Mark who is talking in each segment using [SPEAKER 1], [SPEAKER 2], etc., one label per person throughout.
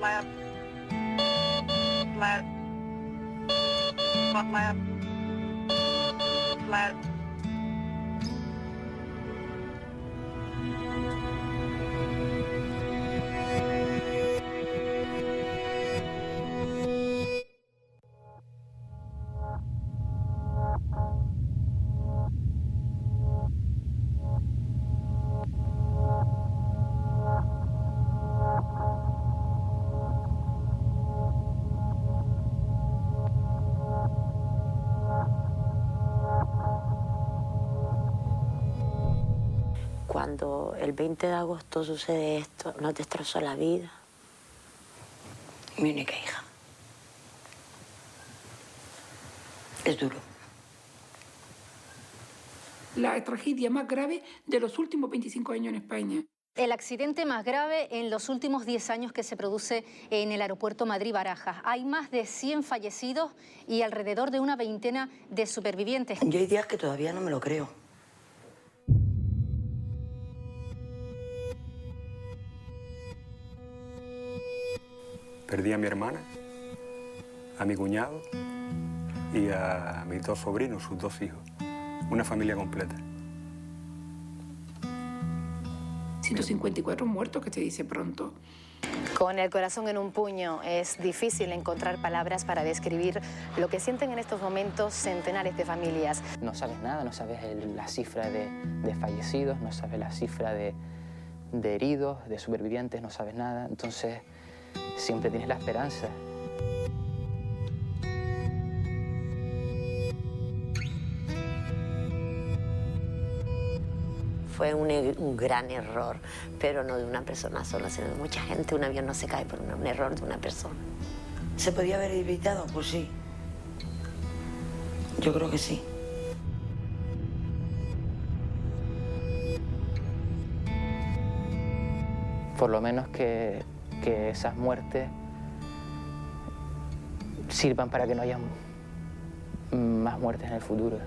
[SPEAKER 1] lap, flat, lap, flat.
[SPEAKER 2] Cuando el 20 de agosto sucede esto, ¿no te destrozó la vida?
[SPEAKER 3] Mi única hija. Es duro.
[SPEAKER 4] La tragedia más grave de los últimos 25 años en España.
[SPEAKER 5] El accidente más grave en los últimos 10 años que se produce en el aeropuerto Madrid-Barajas. Hay más de 100 fallecidos y alrededor de una veintena de supervivientes.
[SPEAKER 3] Yo hay días que todavía no me lo creo.
[SPEAKER 6] Perdí a mi hermana, a mi cuñado y a mis dos sobrinos, sus dos hijos. Una familia completa.
[SPEAKER 4] 154 muertos, que se dice pronto.
[SPEAKER 7] Con el corazón en un puño es difícil encontrar palabras para describir lo que sienten en estos momentos centenares de familias.
[SPEAKER 8] No sabes nada, no sabes la cifra de fallecidos, no sabes la cifra de heridos, de supervivientes, no sabes nada. Entonces, siempre tienes la esperanza.
[SPEAKER 2] Fue un gran error, pero no de una persona sola, sino de mucha gente. Un avión no se cae por un error de una persona.
[SPEAKER 3] ¿Se podía haber evitado? Pues sí. Yo creo que sí.
[SPEAKER 8] Por lo menos que esas muertes sirvan para que no haya más muertes en el futuro.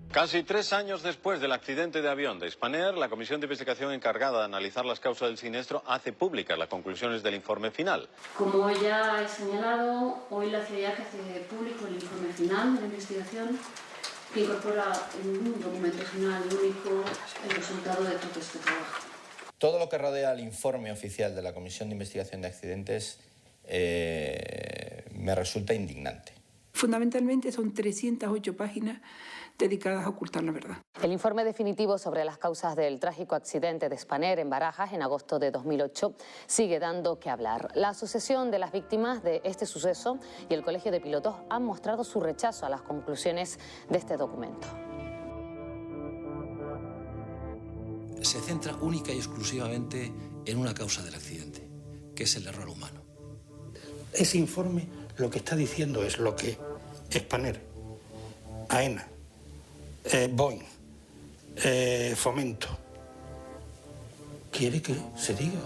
[SPEAKER 9] Casi 3 años después del accidente de avión de Spanair, la comisión de investigación encargada de analizar las causas del siniestro hace públicas las conclusiones del informe final.
[SPEAKER 10] Como ya he señalado, hoy la CIA hace público el informe final de la investigación que incorpora en un documento final único el resultado de todo este trabajo.
[SPEAKER 11] Todo lo que rodea al informe oficial de la Comisión de Investigación de Accidentes me resulta indignante.
[SPEAKER 4] Fundamentalmente son 308 páginas dedicadas a ocultar la verdad.
[SPEAKER 7] El informe definitivo sobre las causas del trágico accidente de Spanair en Barajas en agosto de 2008 sigue dando que hablar. La asociación de las víctimas de este suceso y el Colegio de Pilotos han mostrado su rechazo a las conclusiones de este documento.
[SPEAKER 12] Se centra única y exclusivamente en una causa del accidente, que es el error humano.
[SPEAKER 13] Ese informe lo que está diciendo es lo que Spanair, AENA, Boeing, Fomento quiere que se diga.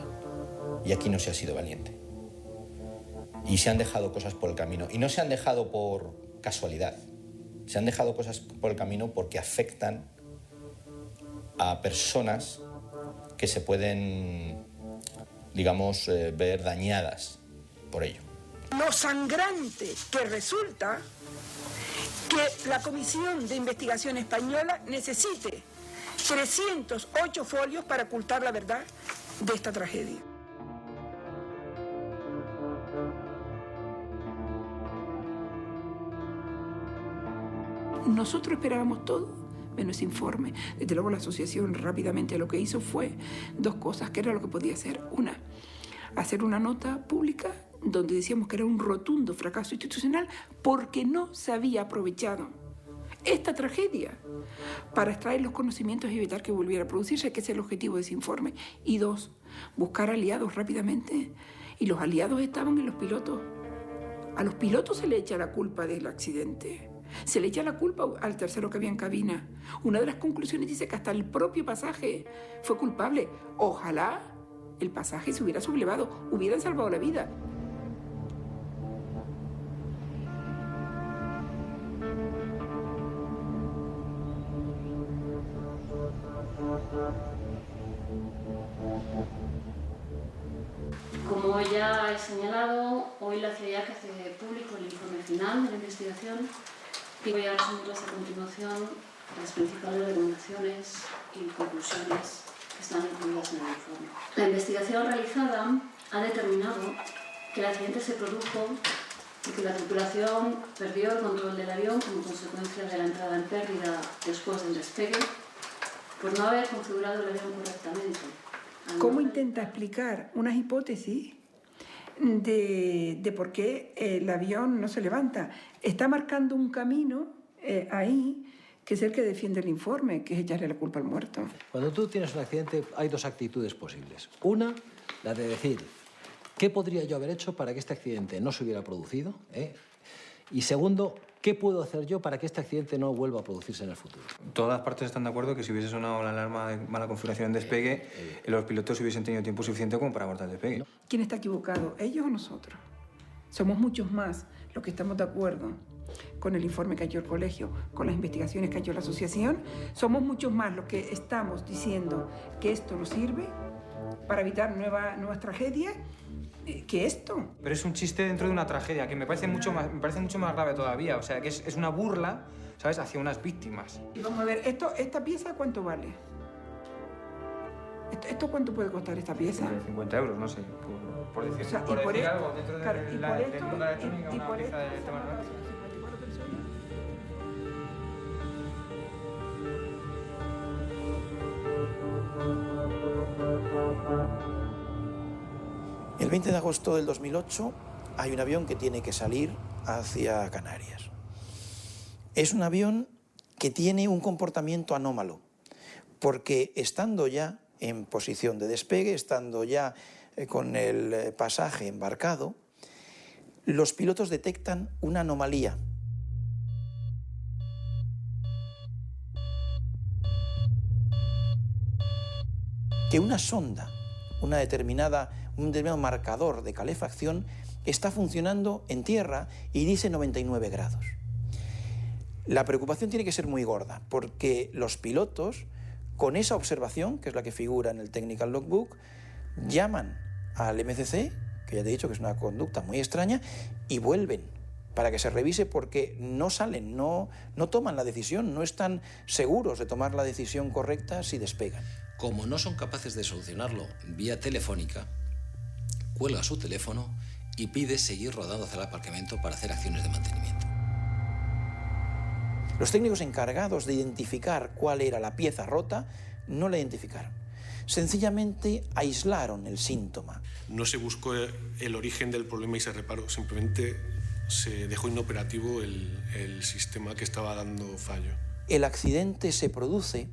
[SPEAKER 11] Y aquí no se ha sido valiente. Y se han dejado cosas por el camino. Y no se han dejado por casualidad. Se han dejado cosas por el camino porque afectan a personas que se pueden, digamos, ver dañadas por ello.
[SPEAKER 4] Lo sangrante que resulta que la Comisión de Investigación Española necesite 308 folios para ocultar la verdad de esta tragedia. Nosotros esperábamos todo menos informe. Desde luego la asociación rápidamente lo que hizo fue dos cosas, que era lo que podía hacer. Una, hacer una nota pública donde decíamos que era un rotundo fracaso institucional porque no se había aprovechado esta tragedia para extraer los conocimientos y evitar que volviera a producirse, que es el objetivo de ese informe. Y dos, buscar aliados rápidamente. Y los aliados estaban en los pilotos. A los pilotos se le echa la culpa del accidente. Se le echa la culpa al tercero que había en cabina. Una de las conclusiones dice que hasta el propio pasaje fue culpable. Ojalá el pasaje se hubiera sublevado, hubieran salvado la vida.
[SPEAKER 10] ya he señalado, hoy la CIEAC hace público el informe final de la investigación y voy a resumirles a continuación las principales recomendaciones y conclusiones que están incluidas en el informe. La investigación realizada ha determinado que el accidente se produjo porque la tripulación perdió el control del avión como consecuencia de la entrada en pérdida después del despegue por no haber configurado el avión correctamente.
[SPEAKER 4] ¿Cómo intenta explicar unas hipótesis de por qué el avión no se levanta? Está marcando un camino ahí que es el que defiende el informe, que es echarle la culpa al muerto.
[SPEAKER 12] Cuando tú tienes un accidente hay dos actitudes posibles. Una, la de decir, ¿qué podría yo haber hecho para que este accidente no se hubiera producido? Y segundo, ¿qué puedo hacer yo para que este accidente no vuelva a producirse en el futuro?
[SPEAKER 6] Todas las partes están de acuerdo que si hubiese sonado la alarma de mala configuración en despegue, los pilotos hubiesen tenido tiempo suficiente como para abortar el despegue.
[SPEAKER 4] ¿Quién está equivocado, ellos o nosotros? Somos muchos más los que estamos de acuerdo con el informe que ha hecho el colegio, con las investigaciones que ha hecho la asociación. Somos muchos más los que estamos diciendo que esto nos sirve para evitar nuevas tragedias que esto.
[SPEAKER 1] Pero es un chiste dentro de una tragedia, que me parece mucho más grave todavía. O sea, que es una burla, ¿sabes?, hacia unas víctimas.
[SPEAKER 4] Y vamos a ver, ¿esta pieza cuánto vale? ¿Esto cuánto puede costar esta pieza?
[SPEAKER 1] 50 euros, no sé, por decir,
[SPEAKER 4] O sea,
[SPEAKER 1] por
[SPEAKER 4] y por
[SPEAKER 1] decir
[SPEAKER 4] esto-
[SPEAKER 1] algo dentro
[SPEAKER 4] claro,
[SPEAKER 1] del
[SPEAKER 4] y por
[SPEAKER 1] mundo de
[SPEAKER 4] esto-
[SPEAKER 1] la electrónica,
[SPEAKER 4] y
[SPEAKER 1] una
[SPEAKER 4] por
[SPEAKER 1] pieza de
[SPEAKER 4] esto-
[SPEAKER 1] temas raros.
[SPEAKER 4] 54 personas.
[SPEAKER 13] El 20 de agosto del 2008 hay un avión que tiene que salir hacia Canarias. Es un avión que tiene un comportamiento anómalo, porque estando ya en posición de despegue, estando ya con el pasaje embarcado, los pilotos detectan una anomalía. Que una sonda, un determinado marcador de calefacción está funcionando en tierra y dice 99 grados. La preocupación tiene que ser muy gorda, porque los pilotos, con esa observación, que es la que figura en el Technical Logbook, llaman al MCC, que ya te he dicho que es una conducta muy extraña, y vuelven para que se revise, porque no salen, no toman la decisión, no están seguros de tomar la decisión correcta si despegan.
[SPEAKER 12] Como no son capaces de solucionarlo vía telefónica, cuelga su teléfono y pide seguir rodando hacia el aparcamiento para hacer acciones de mantenimiento.
[SPEAKER 13] Los técnicos encargados de identificar cuál era la pieza rota no la identificaron. Sencillamente aislaron el síntoma.
[SPEAKER 14] No se buscó el origen del problema y se reparó, simplemente se dejó inoperativo el sistema que estaba dando fallo.
[SPEAKER 13] El accidente se produce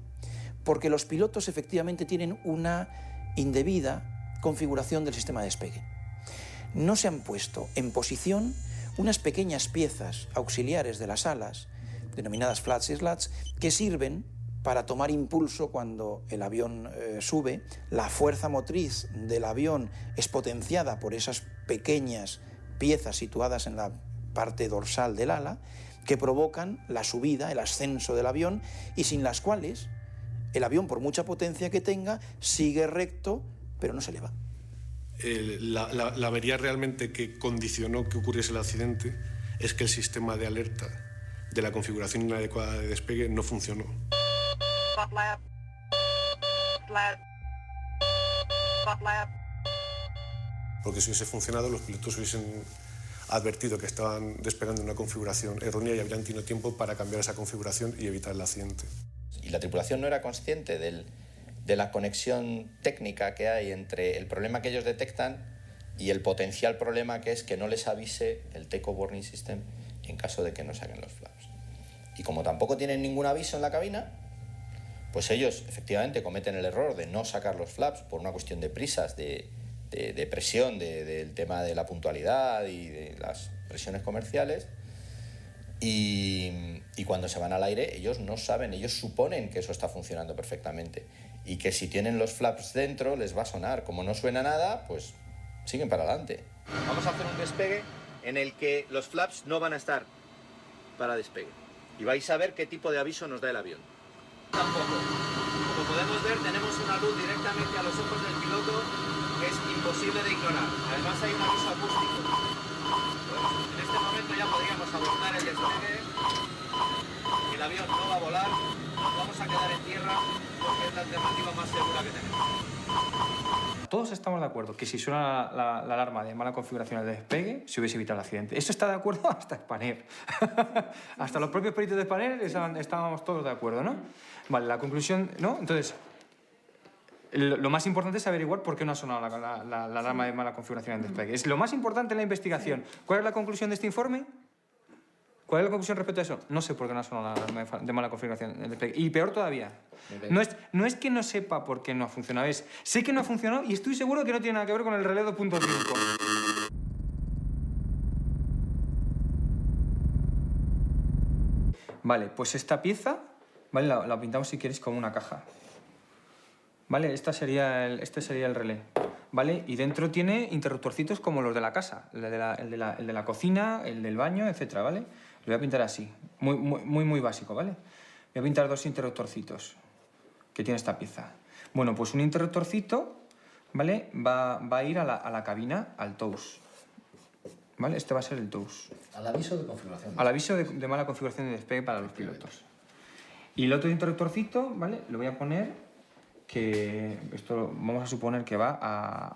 [SPEAKER 13] porque los pilotos efectivamente tienen una indebida configuración del sistema de despegue. No se han puesto en posición unas pequeñas piezas auxiliares de las alas, denominadas flaps y slats, que sirven para tomar impulso cuando el avión sube. La fuerza motriz del avión es potenciada por esas pequeñas piezas situadas en la parte dorsal del ala, que provocan la subida, el ascenso del avión, y sin las cuales el avión, por mucha potencia que tenga, sigue recto, pero no se eleva.
[SPEAKER 14] La avería realmente que condicionó que ocurriese el accidente es que el sistema de alerta de la configuración inadecuada de despegue no funcionó. Porque si hubiese funcionado, los pilotos hubiesen advertido que estaban despegando en una configuración errónea y habrían tenido tiempo para cambiar esa configuración y evitar el accidente.
[SPEAKER 11] Y la tripulación no era consciente de la conexión técnica que hay entre el problema que ellos detectan y el potencial problema que es que no les avise el Take-Off Warning System en caso de que no saquen los flaps. Y como tampoco tienen ningún aviso en la cabina, pues ellos efectivamente cometen el error de no sacar los flaps por una cuestión de prisas, de presión del tema de la puntualidad y de las presiones comerciales. Y cuando se van al aire, ellos no saben, ellos suponen que eso está funcionando perfectamente y que si tienen los flaps dentro les va a sonar. Como no suena nada, pues siguen para adelante.
[SPEAKER 15] Vamos a hacer un despegue en el que los flaps no van a estar para despegue. Y vais a ver qué tipo de aviso nos da el avión. Tampoco. Como podemos ver, tenemos una luz directamente a los ojos del piloto es imposible de ignorar. Además hay un aviso acústico. En este momento ya podríamos abortar el despegue. El avión no va a volar, nos vamos a quedar en tierra porque es la alternativa más segura que tenemos.
[SPEAKER 1] Todos estamos de acuerdo que si suena la alarma de mala configuración al despegue, se hubiese evitado el accidente. Eso está de acuerdo hasta Spanair. Hasta los propios peritos de Spanair estábamos todos de acuerdo, ¿no? Vale, la conclusión, ¿no? Entonces, lo más importante es averiguar por qué no ha sonado la alarma de mala configuración al despegue. Es lo más importante en la investigación. ¿Cuál es la conclusión de este informe? ¿Cuál es la conclusión respecto a eso? No sé por qué no ha sonado la alarma de mala configuración del despegue. Y peor todavía, no es que no sepa por qué no ha funcionado, sé que no ha funcionado y estoy seguro que no tiene nada que ver con el relé 2.5. Vale, pues esta pieza, ¿vale? La pintamos si queréis como una caja. ¿Vale? Este sería el relé. ¿Vale? Y dentro tiene interruptorcitos como los de la casa, el de la cocina, el del baño, etcétera, ¿vale? Lo voy a pintar así, muy básico, ¿vale? Voy a pintar dos interruptorcitos que tiene esta pieza. Bueno, pues un interruptorcito, ¿vale? Va a ir a la cabina, al TOWS. ¿Vale? Este va a ser el TOWS.
[SPEAKER 12] Al aviso de configuración.
[SPEAKER 1] Al aviso de mala configuración de despegue para los pilotos. Y el otro interruptorcito, ¿vale? Lo voy a poner que... Esto vamos a suponer que va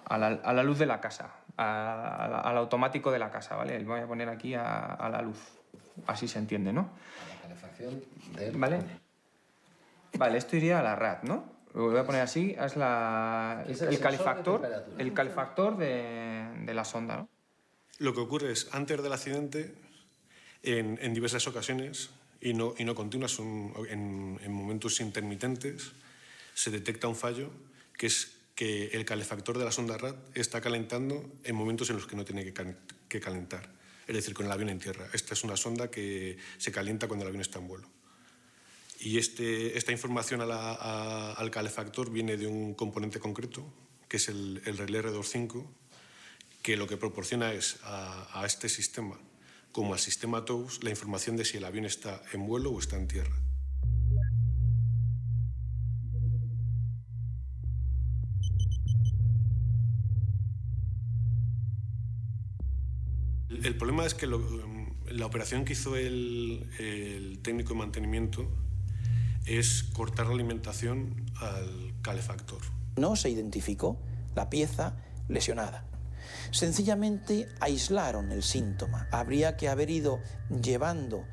[SPEAKER 1] a la luz de la casa, al automático de la casa, ¿vale? Lo voy a poner aquí a la luz. Así se entiende, ¿no?
[SPEAKER 12] A la calefacción del...
[SPEAKER 1] ¿Vale? Vale, esto iría a la RAD, ¿no? Lo voy a poner así, es el calefactor de la sonda, ¿no?
[SPEAKER 14] Lo que ocurre es, antes del accidente, en diversas ocasiones, y no continuas, en momentos intermitentes, se detecta un fallo, que es que el calefactor de la sonda RAD está calentando en momentos en los que no tiene que calentar. Es decir, con el avión en tierra. Esta es una sonda que se calienta cuando el avión está en vuelo. Y esta información al calefactor viene de un componente concreto, que es el relé R25, que lo que proporciona es a este sistema, como al sistema TOWS, la información de si el avión está en vuelo o está en tierra. El problema es que la operación que hizo el técnico de mantenimiento es cortar la alimentación al calefactor.
[SPEAKER 13] No se identificó la pieza lesionada. Sencillamente aislaron el síntoma. Habría que haber ido llevando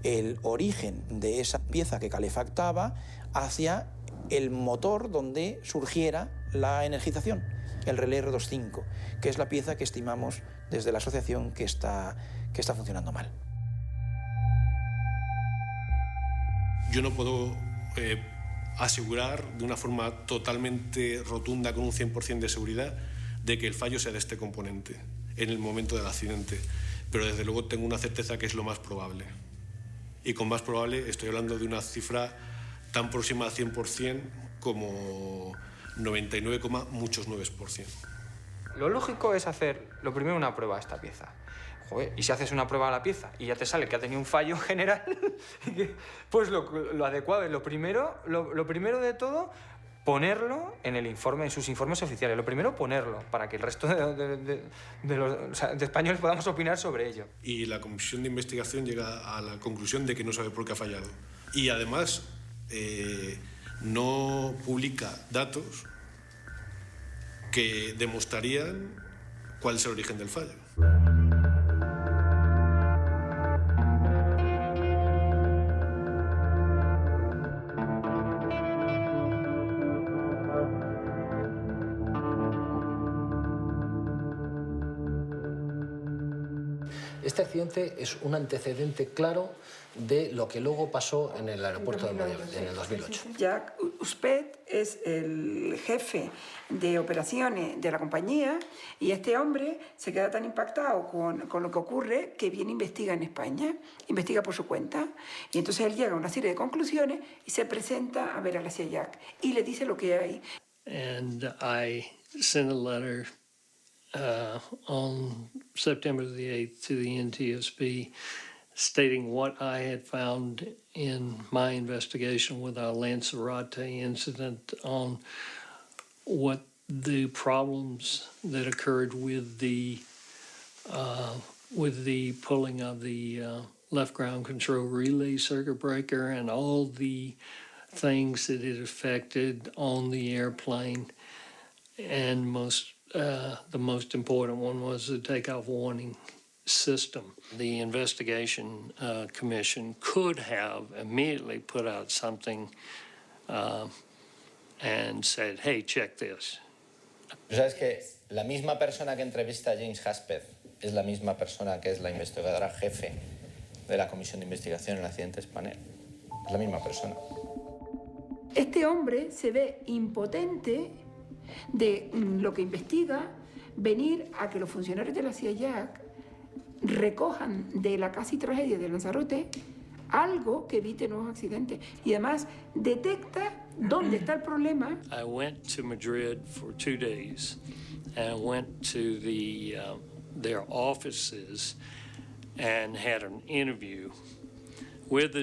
[SPEAKER 13] el origen de esa pieza que calefactaba hacia el motor donde surgiera la energización, el relé R25, que es la pieza que estimamos desde la asociación que está funcionando mal.
[SPEAKER 14] Yo no puedo asegurar de una forma totalmente rotunda, con un 100% de seguridad, de que el fallo sea de este componente en el momento del accidente, pero desde luego tengo una certeza que es lo más probable. Y con más probable estoy hablando de una cifra tan próxima al 100% como 99, muchos 9%.
[SPEAKER 1] Lo lógico es hacer, lo primero, una prueba a esta pieza. Joder, y si haces una prueba a la pieza y ya te sale que ha tenido un fallo general, pues lo adecuado es lo primero de todo, ponerlo en el informe, en sus informes oficiales. Lo primero, ponerlo, para que el resto de españoles podamos opinar sobre ello.
[SPEAKER 14] Y la comisión de investigación llega a la conclusión de que no sabe por qué ha fallado. Y además no publica datos que demostrarían cuál es el origen del fallo.
[SPEAKER 12] Este accidente es un antecedente claro de lo que luego pasó en el aeropuerto de Miami en el 2008.
[SPEAKER 4] Jacques Uspet es el jefe de operaciones de la compañía y este hombre se queda tan impactado con lo que ocurre que viene e investiga en España, investiga por su cuenta y entonces él llega a una serie de conclusiones y se presenta a ver a la CIA y le dice lo que hay.
[SPEAKER 16] And I sent a letter on September the 8th to the NTSB stating what I had found in my investigation with our Lanzarote incident on what the problems that occurred with the pulling of the left ground control relay circuit breaker and all the things that it affected on the airplane. And the most important one was the takeoff warning system. The investigation commission could have immediately put out something and said, hey, check this.
[SPEAKER 11] ¿Sabes que la misma persona que entrevista a James Haspeth es la misma persona que es la investigadora jefe de la Comisión de Investigación en el accidente Spanair? Es la misma persona.
[SPEAKER 4] Este hombre se ve impotente de lo que investiga, venir a que los funcionarios de la CIA recojan de la casi tragedia de Lanzarote algo que evite nuevos accidentes y además detecta dónde está el problema.
[SPEAKER 16] I went to Madrid for 2 days and I went to their offices and had an interview with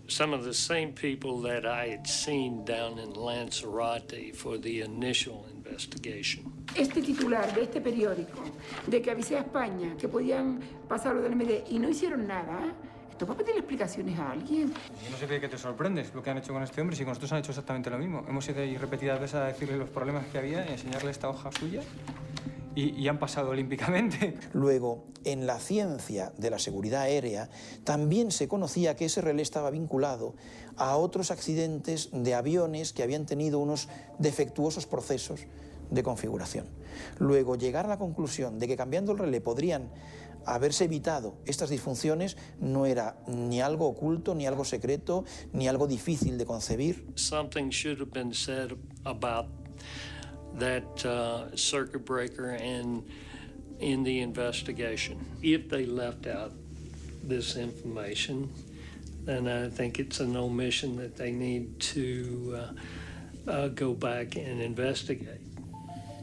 [SPEAKER 16] some of the same people that I had seen down in Lanzarote for the initial investigation.
[SPEAKER 4] Este titular de este periódico, de que avisé a España que podían pasarlo del MD y no hicieron nada, ¿esto va a pedirle explicaciones a alguien?
[SPEAKER 1] Yo no sé de qué te sorprendes lo que han hecho con este hombre, si con nosotros han hecho exactamente lo mismo. Hemos ido ahí repetidas veces a decirle los problemas que había y enseñarle esta hoja suya y han pasado olímpicamente.
[SPEAKER 13] Luego, en la ciencia de la seguridad aérea, también se conocía que ese relé estaba vinculado a otros accidentes de aviones que habían tenido unos defectuosos procesos de configuración. Luego, llegar a la conclusión de que cambiando el relé podrían haberse evitado estas disfunciones no era ni algo oculto, ni algo secreto, ni algo difícil de concebir.
[SPEAKER 16] Something should have been said about that circuit breaker and in the investigation. If they left out this information, then I think it's an omission that they need to go back and investigate.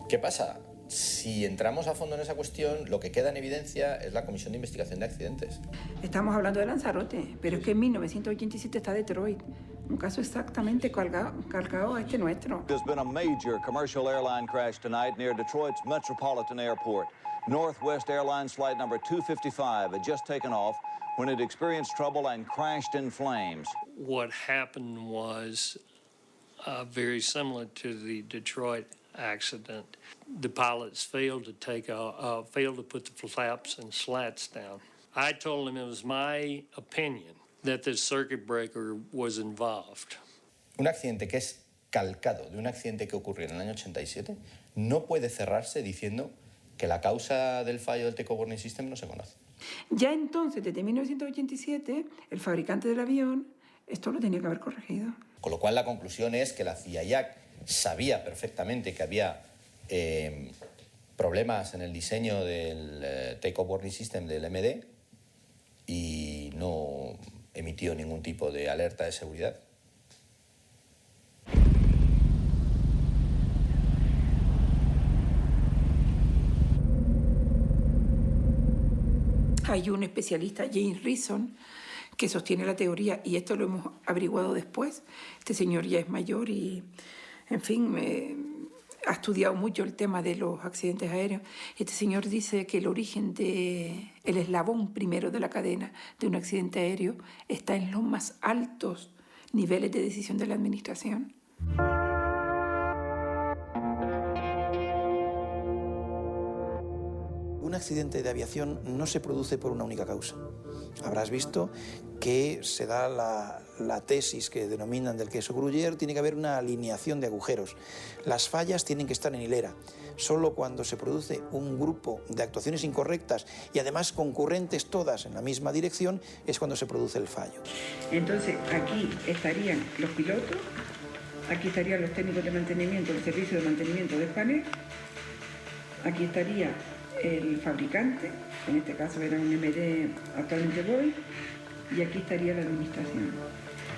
[SPEAKER 11] ¿Qué pasa? Si entramos a fondo en esa cuestión, lo que queda en evidencia es la Comisión de Investigación de Accidentes.
[SPEAKER 4] Estamos hablando de Lanzarote, pero es que en 1987 está Detroit. Un caso exactamente calcado a este nuestro.
[SPEAKER 17] There's been a major commercial airline crash tonight near Detroit's Metropolitan Airport. Northwest Airlines flight number 255 had just taken off when it experienced trouble and crashed in flames.
[SPEAKER 16] What happened was very similar to the Detroit accident. The pilots failed to put the flaps and slats down. I told them it was my opinion that the circuit breaker was involved.
[SPEAKER 11] Un accidente que es calcado de un accidente que ocurrió en el año 87 no puede cerrarse diciendo que la causa del fallo del Takeoff Warning System no se conoce.
[SPEAKER 4] Ya entonces, desde 1987, el fabricante del avión esto lo tenía que haber corregido.
[SPEAKER 11] Con lo cual la conclusión es que la CIA sabía perfectamente que había problemas en el diseño del Takeoff Warning System del MD y no emitió ningún tipo de alerta de seguridad.
[SPEAKER 4] Hay un especialista, James Reason, que sostiene la teoría, y esto lo hemos averiguado después. Este señor ya es mayor y, en fin, ha estudiado mucho el tema de los accidentes aéreos. Este señor dice que el origen del eslabón primero de la cadena de un accidente aéreo está en los más altos niveles de decisión de la administración.
[SPEAKER 13] Un accidente de aviación no se produce por una única causa. Habrás visto que se da la tesis que denominan del queso Gruyère, tiene que haber una alineación de agujeros. Las fallas tienen que estar en hilera. Solo cuando se produce un grupo de actuaciones incorrectas y además concurrentes todas en la misma dirección es cuando se produce el fallo.
[SPEAKER 4] Entonces aquí estarían los pilotos, aquí estarían los técnicos de mantenimiento, el servicio de mantenimiento de Spanair, aquí estaría el fabricante, en este caso era un MD, actualmente Boeing, y aquí estaría la administración.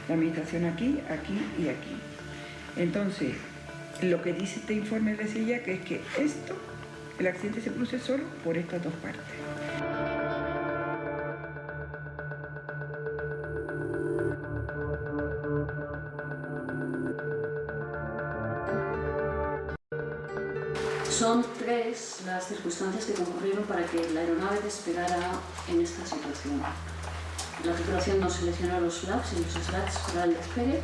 [SPEAKER 4] La administración aquí, aquí y aquí. Entonces, lo que dice este informe de CIA que es que el accidente se produce solo por estas dos partes.
[SPEAKER 10] Son 3 las circunstancias que concurrieron para que la aeronave despegara en esta situación. La tripulación no seleccionó los flaps y los slats para el despegue.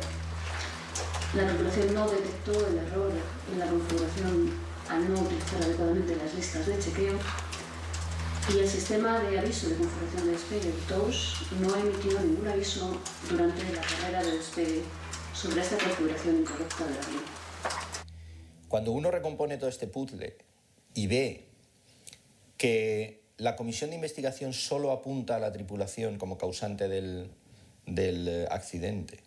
[SPEAKER 10] La tripulación no detectó el error en la configuración al no utilizar adecuadamente las listas de chequeo. Y el sistema de aviso de configuración de despegue, TOWS, no ha emitido ningún aviso durante la carrera de despegue sobre esta configuración incorrecta del avión.
[SPEAKER 11] Cuando uno recompone todo este puzzle y ve que la comisión de investigación solo apunta a la tripulación como causante del accidente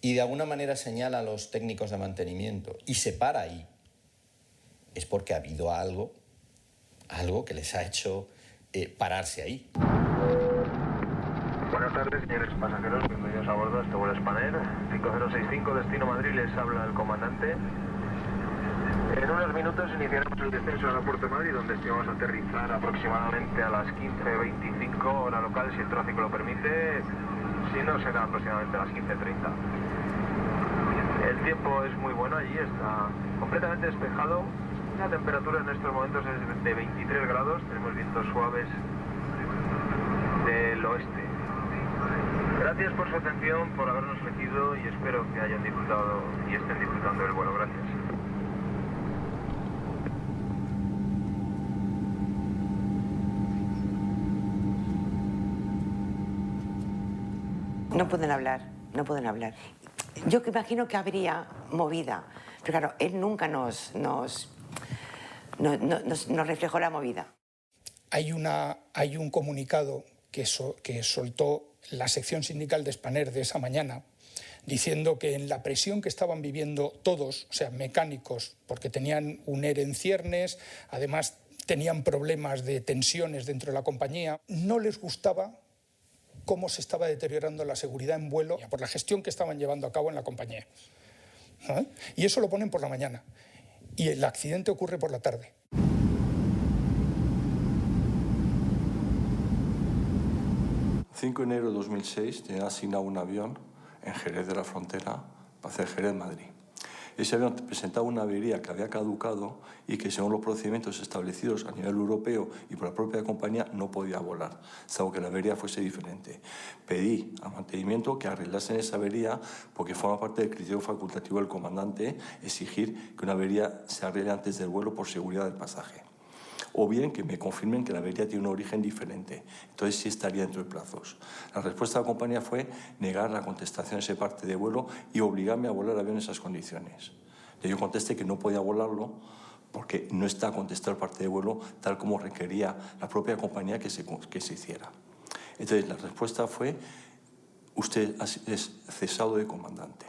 [SPEAKER 11] y de alguna manera señala a los técnicos de mantenimiento y se para ahí, es porque ha habido algo que les ha hecho pararse ahí.
[SPEAKER 18] Buenas tardes, señores pasajeros, bienvenidos a bordo de este vuelo Spanair 5065, destino Madrid, les habla el comandante. En unos minutos iniciaremos el descenso al aeropuerto de Madrid, donde estimamos aterrizar aproximadamente a las 15:25 hora local, si el tráfico lo permite, si no será aproximadamente a las 15:30. El tiempo es muy bueno allí, está completamente despejado. La temperatura en estos momentos es de 23 grados, tenemos vientos suaves del oeste. Gracias por su atención, por habernos elegido y espero que hayan disfrutado y estén disfrutando del vuelo. Gracias.
[SPEAKER 3] No pueden hablar, no pueden hablar. Yo que imagino que habría movida, pero claro, él nunca nos reflejó la movida.
[SPEAKER 19] Hay un comunicado que soltó la sección sindical de Spanair de esa mañana, diciendo que en la presión que estaban viviendo todos, o sea, mecánicos, porque tenían un ERE en ciernes, además tenían problemas de tensiones dentro de la compañía, no les gustaba cómo se estaba deteriorando la seguridad en vuelo por la gestión que estaban llevando a cabo en la compañía. ¿Eh? Y eso lo ponen por la mañana. Y el accidente ocurre por la tarde.
[SPEAKER 20] El 5 de enero de 2006 tenía asignado un avión en Jerez de la Frontera para hacer Jerez-Madrid. Ese avión presentaba una avería que había caducado y que, según los procedimientos establecidos a nivel europeo y por la propia compañía, no podía volar, salvo que la avería fuese diferente. Pedí al mantenimiento que arreglasen esa avería porque forma parte del criterio facultativo del comandante exigir que una avería se arregle antes del vuelo por seguridad del pasaje. O bien que me confirmen que la avería tiene un origen diferente. Entonces sí estaría dentro de plazos. La respuesta de la compañía fue negar la contestación a ese parte de vuelo y obligarme a volar el avión en esas condiciones. Yo contesté que no podía volarlo porque no está contestado el parte de vuelo tal como requería la propia compañía que se hiciera. Entonces la respuesta fue: usted es cesado de comandante.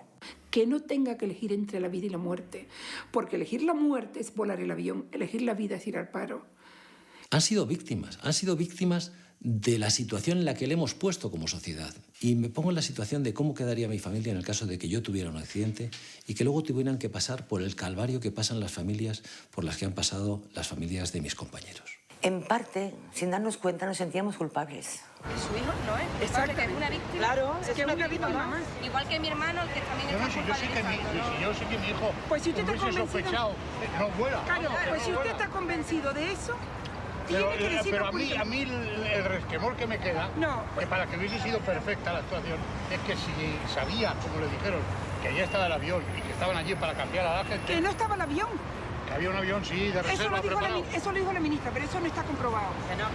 [SPEAKER 4] Que no tenga que elegir entre la vida y la muerte, porque elegir la muerte es volar el avión, elegir la vida es ir al paro.
[SPEAKER 12] Han sido víctimas de la situación en la que le hemos puesto como sociedad. Y me pongo en la situación de cómo quedaría mi familia en el caso de que yo tuviera un accidente y que luego tuvieran que pasar por el calvario que pasan las familias por las que han pasado las familias de mis compañeros.
[SPEAKER 3] En parte, sin darnos cuenta, nos sentíamos culpables.
[SPEAKER 21] Su hijo no es culpable, que es una víctima.
[SPEAKER 4] Claro, es que es una víctima más.
[SPEAKER 21] Igual que mi hermano, el que también está culpabilizado.
[SPEAKER 22] Si yo sé que mi hijo
[SPEAKER 4] pues si usted está convencido,
[SPEAKER 22] no vuela.
[SPEAKER 4] Claro, pues si usted está convencido de eso, tiene que decirlo.
[SPEAKER 22] Pero a mí el resquemor que me queda, que para que hubiese sido perfecta la actuación, es que si sabía, como le dijeron, que allí estaba el avión y que estaban allí para cambiar a la gente...
[SPEAKER 4] Que no estaba el avión.
[SPEAKER 22] Que había un avión, sí, de reserva preparado.
[SPEAKER 4] Eso lo dijo la ministra, pero eso no está comprobado.
[SPEAKER 21] Que no.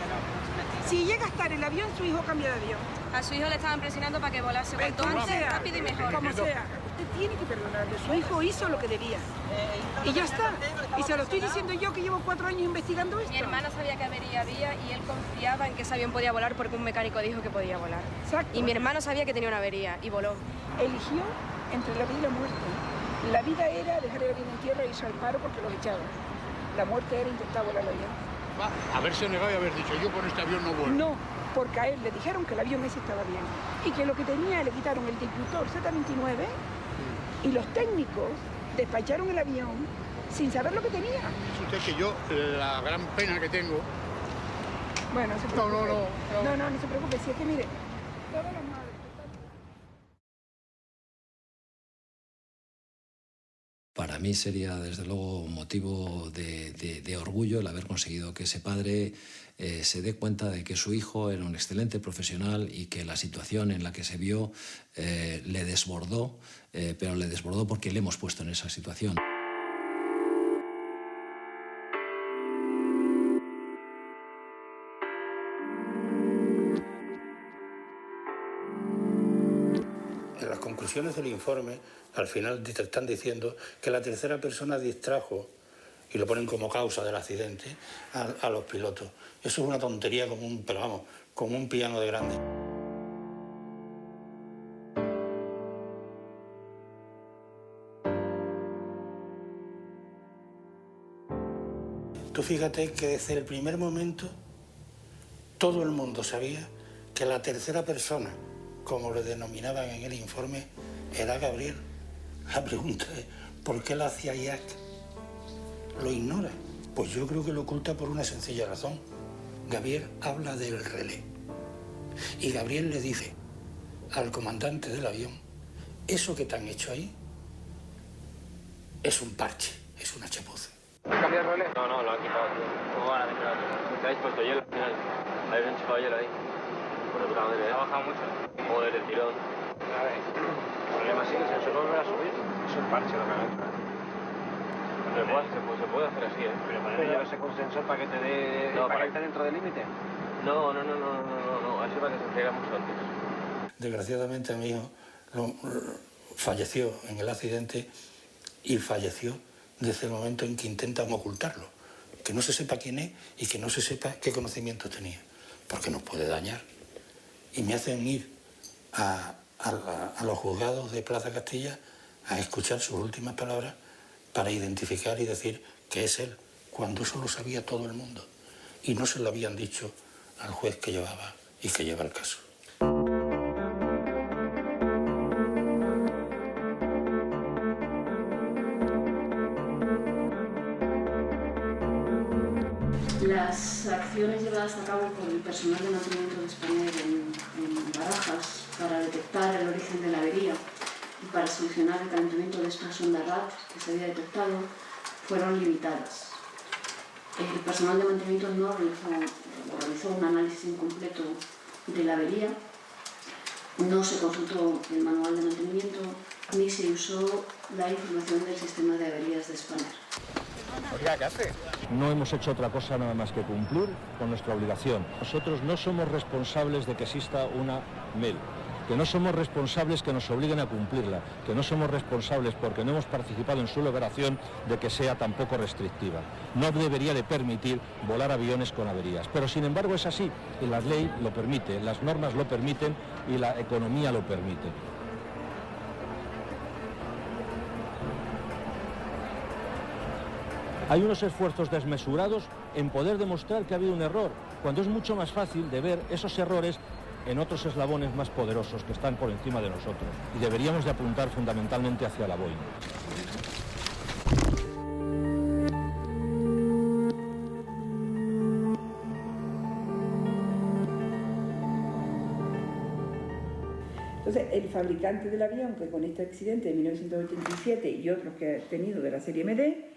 [SPEAKER 4] Si llega a estar el avión, su hijo cambia de avión.
[SPEAKER 21] A su hijo le estaban presionando para que volase cuanto antes, rápido y mejor.
[SPEAKER 4] Como sea. Usted tiene que perdonarle. Su hijo hizo lo que debía. Y ya está. Y se lo estoy diciendo yo, que llevo 4 años investigando esto.
[SPEAKER 21] Mi hermano sabía que avería había y él confiaba en que ese avión podía volar porque un mecánico dijo que podía volar.
[SPEAKER 4] Exacto.
[SPEAKER 21] Y mi hermano sabía que tenía una avería y voló.
[SPEAKER 4] Eligió entre la vida y la muerte. La vida era dejar el avión en tierra e irse al paro porque los echaban. La muerte era intentar volar el avión.
[SPEAKER 22] Haberse negado y haber dicho, yo con este avión no vuelo.
[SPEAKER 4] No, porque a él le dijeron que el avión ese estaba bien. Y que lo que tenía, le quitaron el difusor Z29 y los técnicos despacharon el avión sin saber lo que tenía.
[SPEAKER 22] Es usted que yo, la gran pena que tengo...
[SPEAKER 4] Bueno, no se preocupe. No se preocupe. Si es que mire, todas las madres...
[SPEAKER 12] Para mí sería desde luego motivo de orgullo el haber conseguido que ese padre se dé cuenta de que su hijo era un excelente profesional y que la situación en la que se vio le desbordó, pero le desbordó porque le hemos puesto en esa situación.
[SPEAKER 22] En las conclusiones del informe, al final te están diciendo que la tercera persona distrajo, y lo ponen como causa del accidente, a los pilotos. Eso es una tontería pero vamos, como un piano de grande. Tú fíjate que desde el primer momento todo el mundo sabía que la tercera persona, como le denominaban en el informe, era Gabriel. La pregunta es, ¿por qué la CIA lo ignora? Pues yo creo que lo oculta por una sencilla razón. Gabriel habla del relé. Y Gabriel le dice al comandante del avión, eso que te han hecho ahí es un parche, es una chapuza.
[SPEAKER 15] ¿Cambiar relé? No, lo han quitado, tío. ¿Cómo van a quitar? ¿Te habéis puesto hielo al final? ¿Habéis enchufado hielo ahí? Por puta madre, ¿eh? ¿Ha bajado mucho? Joder, el tirón. A ver, el problema es que el sensor no me va a subir. Es un parche lo que han hecho. Se puede hacer así, ¿eh? Pero para ello ese con sensor para que te dé... No, para que esté dentro del límite. No, así para que se entregue mucho antes.
[SPEAKER 22] Desgraciadamente mi hijo falleció en el accidente y falleció desde el momento en que intentan ocultarlo. Que no se sepa quién es y que no se sepa qué conocimientos tenía, porque nos puede dañar. Y me hacen ir a los juzgados de Plaza Castilla a escuchar sus últimas palabras para identificar y decir que es él, cuando eso lo sabía todo el mundo. Y no se lo habían dicho al juez que llevaba y que lleva el caso.
[SPEAKER 10] Las acciones llevadas a cabo por el personal de mantenimiento de Spanair en Barajas para detectar el origen de la avería y para solucionar el calentamiento de esta sonda RAT que se había detectado fueron limitadas. El personal de mantenimiento no realizó un análisis incompleto de la avería, no se consultó el manual de mantenimiento ni se usó la información del sistema de averías de Spanair.
[SPEAKER 2] Oiga, ¿qué hace? No hemos hecho otra cosa nada más que cumplir con nuestra obligación. Nosotros no somos responsables de que exista una MEL, que no somos responsables que nos obliguen a cumplirla, que no somos responsables porque no hemos participado en su elaboración de que sea tampoco restrictiva. No debería de permitir volar aviones con averías, pero sin embargo es así, y la ley lo permite, las normas lo permiten y la economía lo permite. Hay unos esfuerzos desmesurados en poder demostrar que ha habido un error, cuando es mucho más fácil de ver esos errores en otros eslabones más poderosos que están por encima de nosotros. Y deberíamos de apuntar fundamentalmente hacia la Boeing.
[SPEAKER 4] Entonces, el fabricante del avión, que con este accidente de 1987 y otros que ha tenido de la serie MD,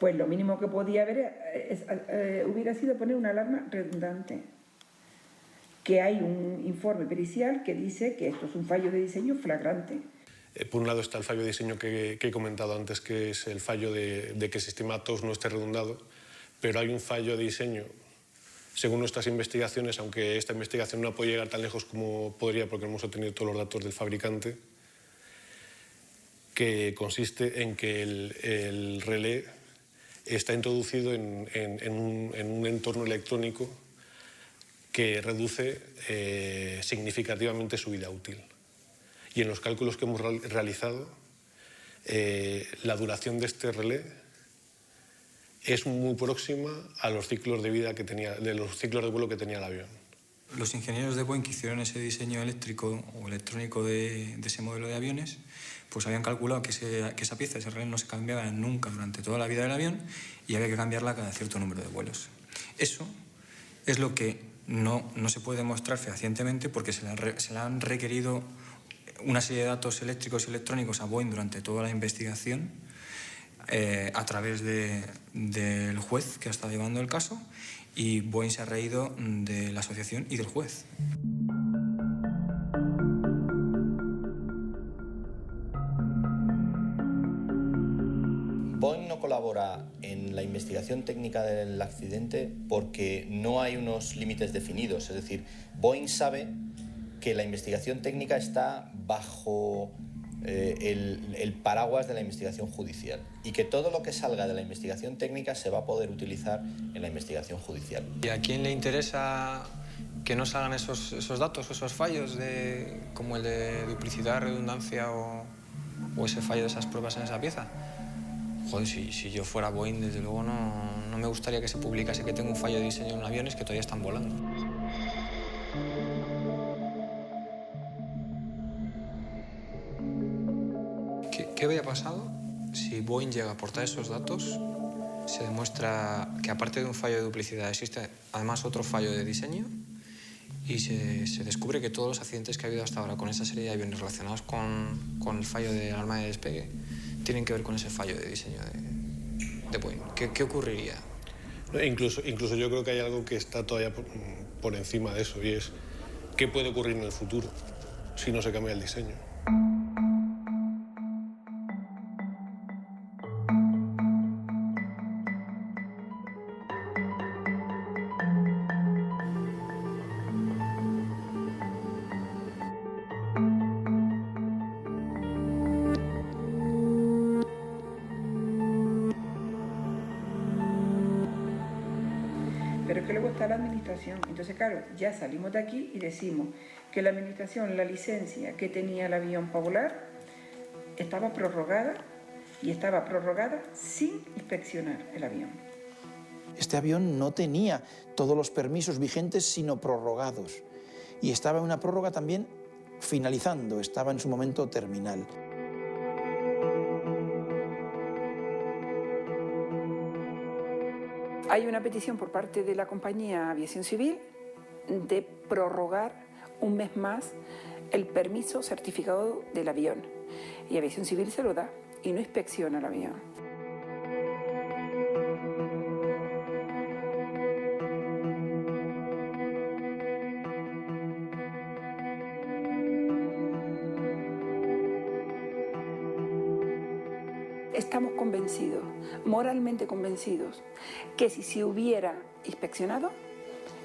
[SPEAKER 4] pues lo mínimo que podía haber hubiera sido poner una alarma redundante. Que hay un informe pericial que dice que esto es un fallo de diseño flagrante.
[SPEAKER 14] Por un lado está el fallo de diseño que he comentado antes, que es el fallo de que el sistema TOS no esté redundado, pero hay un fallo de diseño, según nuestras investigaciones, aunque esta investigación no puede llegar tan lejos como podría porque no hemos obtenido todos los datos del fabricante, que consiste en que el relé está introducido en un entorno electrónico que reduce significativamente su vida útil. Y en los cálculos que hemos realizado, la duración de este relé es muy próxima a los ciclos de vida que tenía, de los ciclos de vuelo que tenía el avión.
[SPEAKER 1] Los ingenieros de Boeing que hicieron ese diseño eléctrico o electrónico de ese modelo de aviones, pues habían calculado que esa pieza, ese relé, no se cambiaba nunca durante toda la vida del avión y había que cambiarla cada cierto número de vuelos. Eso es lo que no se puede demostrar fehacientemente porque se le han requerido una serie de datos eléctricos y electrónicos a Boeing durante toda la investigación a través del juez que ha estado llevando el caso, y Boeing se ha reído de la asociación y del juez.
[SPEAKER 11] Boeing no colabora en la investigación técnica del accidente porque no hay unos límites definidos. Es decir, Boeing sabe que la investigación técnica está bajo el paraguas de la investigación judicial y que todo lo que salga de la investigación técnica se va a poder utilizar en la investigación judicial.
[SPEAKER 1] ¿Y a quién le interesa que no salgan esos datos, esos fallos, como el de duplicidad, redundancia o ese fallo de esas pruebas en esa pieza? Joder, si yo fuera Boeing, desde luego no me gustaría que se publicase que tengo un fallo de diseño en aviones que todavía están volando. ¿Qué habría pasado si Boeing llega a aportar esos datos? Se demuestra que aparte de un fallo de duplicidad existe además otro fallo de diseño y se descubre que todos los accidentes que ha habido hasta ahora con esa serie de aviones relacionados con el fallo de alarma de despegue tienen que ver con ese fallo de diseño de Boeing. ¿Qué ocurriría?
[SPEAKER 14] Incluso yo creo que hay algo que está todavía por encima de eso, y es qué puede ocurrir en el futuro si no se cambia el diseño.
[SPEAKER 4] Pero es que luego está la administración. Entonces, claro, ya salimos de aquí y decimos que la administración, la licencia que tenía el avión para volar, estaba prorrogada y estaba prorrogada sin inspeccionar el avión.
[SPEAKER 13] Este avión no tenía todos los permisos vigentes, sino prorrogados. Y estaba en una prórroga también finalizando, estaba en su momento terminal.
[SPEAKER 4] Hay una petición por parte de la compañía Aviación Civil de prorrogar un mes más el permiso certificado del avión. Y Aviación Civil se lo da y no inspecciona el avión. Estamos convencidos, moralmente convencidos, que si se hubiera inspeccionado,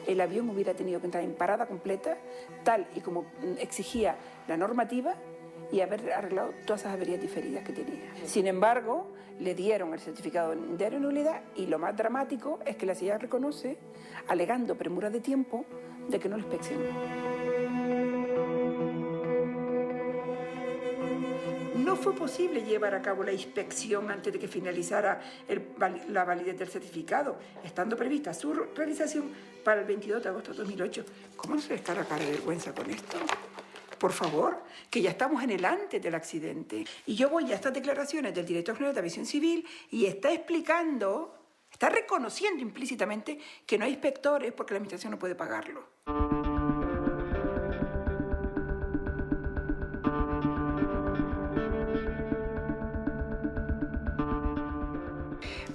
[SPEAKER 4] el avión hubiera tenido que entrar en parada completa, tal y como exigía la normativa, y haber arreglado todas esas averías diferidas que tenía. Sin embargo, le dieron el certificado de aeronulidad y lo más dramático es que la CIA reconoce, alegando premura de tiempo, de que no lo inspeccionó. No fue posible llevar a cabo la inspección antes de que finalizara la validez del certificado, estando prevista su realización para el 22 de agosto de 2008. ¿Cómo no se les cae la cara de vergüenza con esto? Por favor, que ya estamos en el antes del accidente. Y yo voy a estas declaraciones del director general de Aviación Civil y está explicando, está reconociendo implícitamente que no hay inspectores porque la administración no puede pagarlo.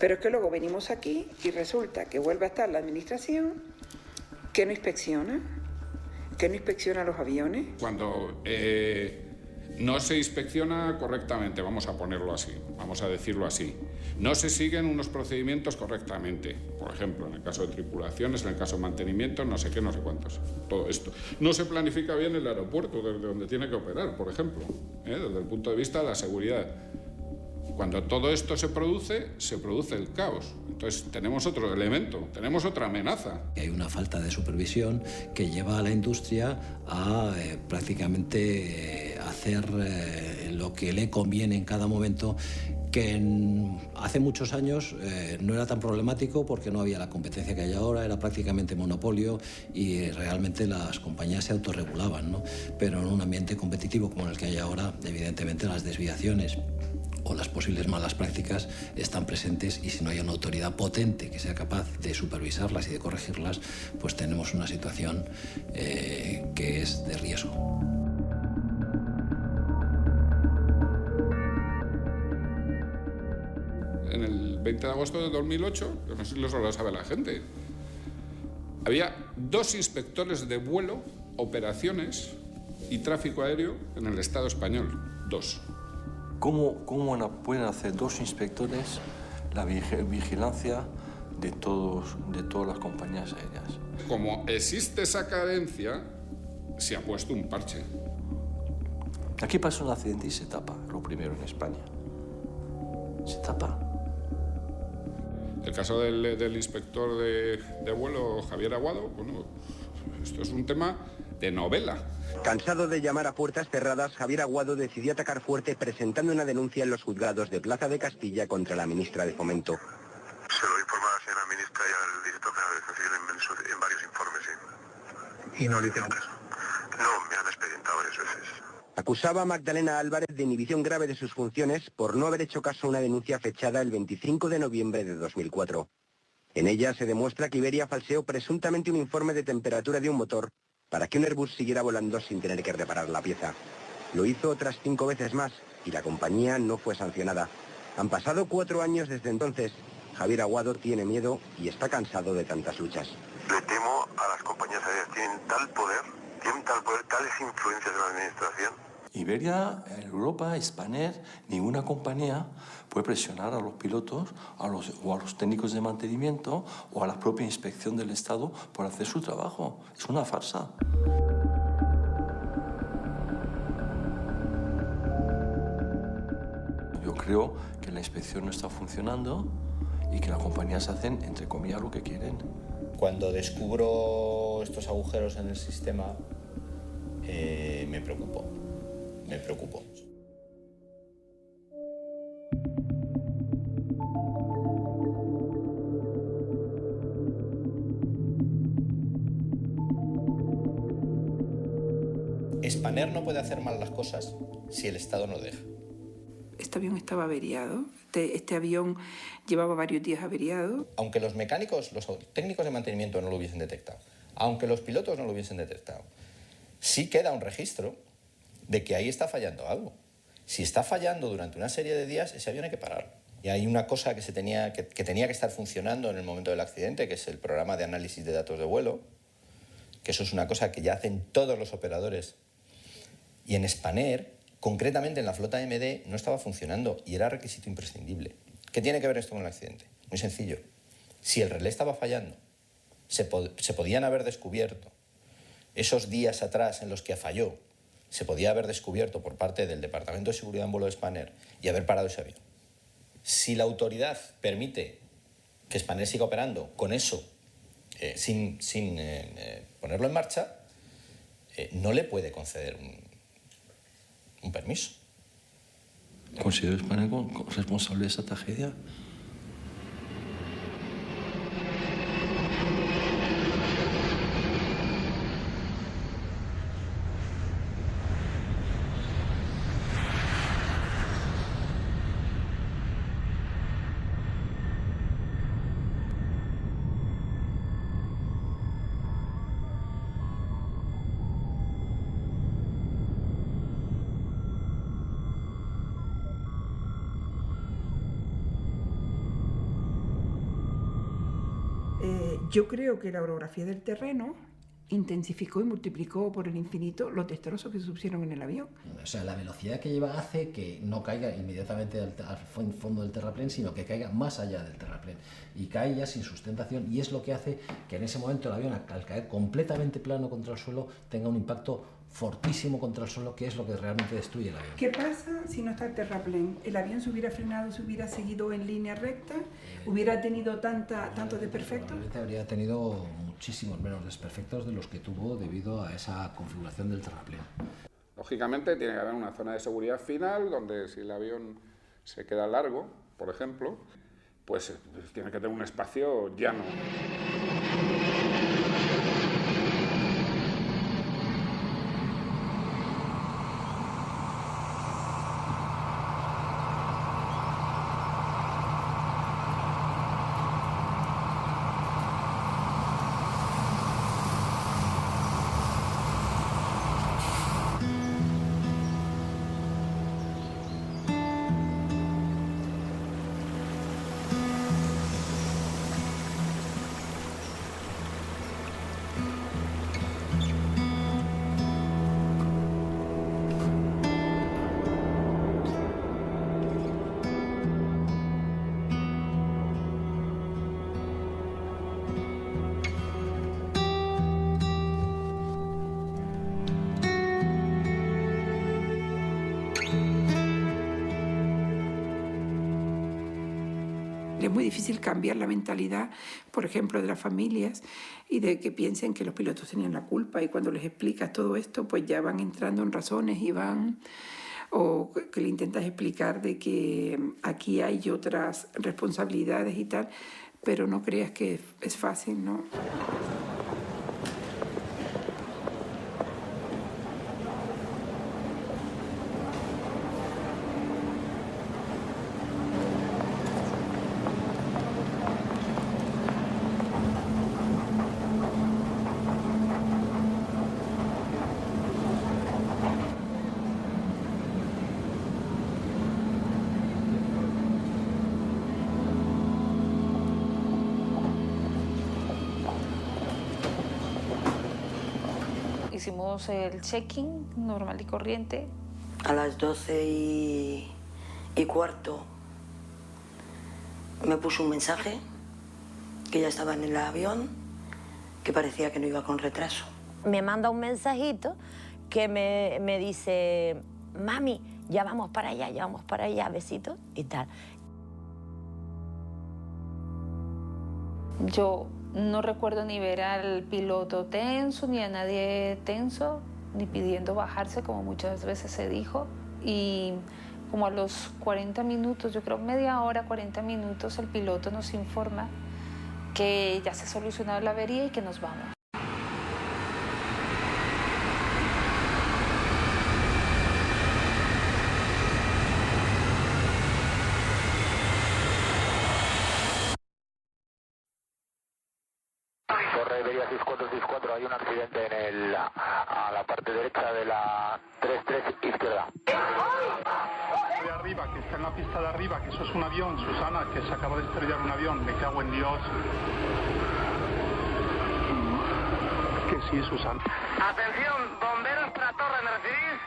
[SPEAKER 4] Pero es que luego venimos aquí y resulta que vuelve a estar la administración que no inspecciona los aviones.
[SPEAKER 5] Cuando no se inspecciona correctamente, vamos a ponerlo así, vamos a decirlo así, no se siguen unos procedimientos correctamente, por ejemplo, en el caso de tripulaciones, en el caso de mantenimiento, no sé qué, no sé cuántos, todo esto. No se planifica bien el aeropuerto desde donde tiene que operar, por ejemplo, desde el punto de vista de la seguridad. Cuando todo esto se produce el caos. Entonces tenemos otro elemento, tenemos otra amenaza.
[SPEAKER 12] Hay una falta de supervisión que lleva a la industria a prácticamente hacer lo que le conviene en cada momento, que hace muchos años no era tan problemático porque no había la competencia que hay ahora, era prácticamente monopolio y realmente las compañías se autorregulaban, ¿no? Pero en un ambiente competitivo como el que hay ahora, evidentemente las desviaciones o las posibles malas prácticas están presentes, y si no hay una autoridad potente que sea capaz de supervisarlas y de corregirlas, pues tenemos una situación que es de riesgo.
[SPEAKER 5] 20 de agosto de 2008, no sé si lo sabe la gente, había 2 inspectores de vuelo, operaciones y tráfico aéreo en el Estado español. 2.
[SPEAKER 20] ¿Cómo pueden hacer 2 inspectores la vigilancia de todas las compañías aéreas?
[SPEAKER 5] Como existe esa carencia, se ha puesto un parche.
[SPEAKER 20] Aquí pasa un accidente y se tapa, lo primero en España. Se tapa.
[SPEAKER 5] El caso del inspector de vuelo, Javier Aguado, bueno, esto es un tema de novela.
[SPEAKER 8] Cansado de llamar a puertas cerradas, Javier Aguado decidió atacar fuerte presentando una denuncia en los juzgados de Plaza de Castilla contra la ministra de Fomento.
[SPEAKER 9] Se lo informa a la señora ministra y al director general de Defensa en varios informes, sí.
[SPEAKER 8] ¿Y no le hicieron caso?
[SPEAKER 9] No, me han expedientado varias veces.
[SPEAKER 8] Acusaba a Magdalena Álvarez de inhibición grave de sus funciones por no haber hecho caso a una denuncia fechada el 25 de noviembre de 2004. En ella se demuestra que Iberia falseó presuntamente un informe de temperatura de un motor para que un Airbus siguiera volando sin tener que reparar la pieza. Lo hizo otras 5 veces más y la compañía no fue sancionada. Han pasado 4 años desde entonces. Javier Aguado tiene miedo y está cansado de tantas luchas.
[SPEAKER 9] Le temo a las compañías aéreas. Tienen tal poder, tales influencias de la administración.
[SPEAKER 20] Iberia, Europa, Spanair, ninguna compañía puede presionar a los pilotos o a los técnicos de mantenimiento o a la propia inspección del Estado por hacer su trabajo. Es una farsa. Yo creo que la inspección no está funcionando y que las compañías hacen, entre comillas, lo que quieren.
[SPEAKER 11] Cuando descubro estos agujeros en el sistema, me preocupo. Spanair no puede hacer mal las cosas si el Estado no deja.
[SPEAKER 4] Este avión estaba averiado. Este avión llevaba varios días averiado.
[SPEAKER 11] Aunque los mecánicos, los técnicos de mantenimiento no lo hubiesen detectado, aunque los pilotos no lo hubiesen detectado, sí queda un registro de que ahí está fallando algo. Si está fallando durante una serie de días, ese avión hay que pararlo. Y hay una cosa que tenía que estar funcionando en el momento del accidente, que es el programa de análisis de datos de vuelo, que eso es una cosa que ya hacen todos los operadores. Y en Spanair, concretamente en la flota MD, no estaba funcionando y era requisito imprescindible. ¿Qué tiene que ver esto con el accidente? Muy sencillo. Si el relé estaba fallando, se podían haber descubierto esos días atrás en los que falló, se podía haber descubierto por parte del Departamento de Seguridad en Vuelo de Spanair y haber parado ese avión. Si la autoridad permite que Spanair siga operando con eso, sin ponerlo en marcha, no le puede conceder un permiso.
[SPEAKER 20] ¿Considero Spanair responsable de esa tragedia?
[SPEAKER 4] Yo creo que la orografía del terreno intensificó y multiplicó por el infinito los destrozos que se pusieron en el avión.
[SPEAKER 12] O sea, la velocidad que lleva hace que no caiga inmediatamente al fondo del terraplén, sino que caiga más allá del terraplén. Y cae ya sin sustentación, y es lo que hace que en ese momento el avión, al caer completamente plano contra el suelo, tenga un impacto fortísimo contra el suelo, que es lo que realmente destruye el avión.
[SPEAKER 4] ¿Qué pasa si no está el terraplén? ¿El avión se hubiera frenado, se hubiera seguido en línea recta? ¿Hubiera tenido tantos desperfectos?
[SPEAKER 12] Probablemente habría tenido muchísimos menos desperfectos de los que tuvo debido a esa configuración del terraplén.
[SPEAKER 5] Lógicamente tiene que haber una zona de seguridad final donde si el avión se queda largo, por ejemplo, pues tiene que tener un espacio llano.
[SPEAKER 4] es muy difícil cambiar la mentalidad, por ejemplo, de las familias y de que piensen que los pilotos tenían la culpa, y cuando les explicas todo esto, pues ya van entrando en razones y van... o que le intentas explicar de que aquí hay otras responsabilidades y tal, pero no creas que es fácil, ¿no?
[SPEAKER 6] Hicimos el check-in normal y corriente.
[SPEAKER 7] A las 12:15 me puso un mensaje que ya estaba en el avión, que parecía que no iba con retraso.
[SPEAKER 23] Me manda un mensajito que me dice, mami, ya vamos para allá, besitos y tal.
[SPEAKER 6] Yo no recuerdo ni ver al piloto tenso, ni a nadie tenso, ni pidiendo bajarse, como muchas veces se dijo. Y como a los 40 minutos, yo creo media hora, 40 minutos, el piloto nos informa que ya se ha solucionado la avería y que nos vamos.
[SPEAKER 18] Corre Iberia 6464, hay un accidente a la parte derecha de la 33 izquierda.
[SPEAKER 24] De arriba, que está en la pista de arriba, que eso es un avión, Susana, que se acaba de estrellar un avión, me cago en Dios. Que sí, Susana.
[SPEAKER 18] Atención, bomberos para torre, ¿me recibís?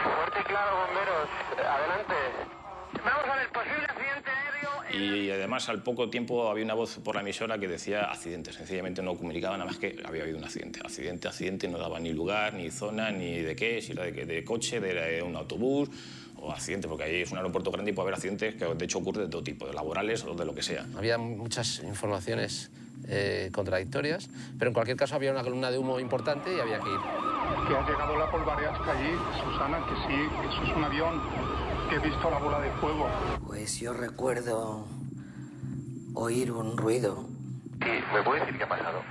[SPEAKER 18] Fuerte y claro, bomberos, adelante. Vamos a ver, posible accidente aéreo.
[SPEAKER 25] Y además al poco tiempo había una voz por la emisora que decía accidente, sencillamente no comunicaba nada más que había habido un accidente. Accidente, no daba ni lugar, ni zona, ni de qué, si era de coche, de un autobús o accidente, porque ahí es un aeropuerto grande y puede haber accidentes que de hecho ocurren de todo tipo, de laborales o de lo que sea.
[SPEAKER 26] Había muchas informaciones contradictorias, pero en cualquier caso había una columna de humo importante y había que ir.
[SPEAKER 24] Que ha llegado la polvareda hasta allí, Susana, que sí, que eso es un avión, que he visto la bola de fuego.
[SPEAKER 7] Pues yo recuerdo oír un ruido.
[SPEAKER 18] Sí, ¿me puede decir qué ha pasado?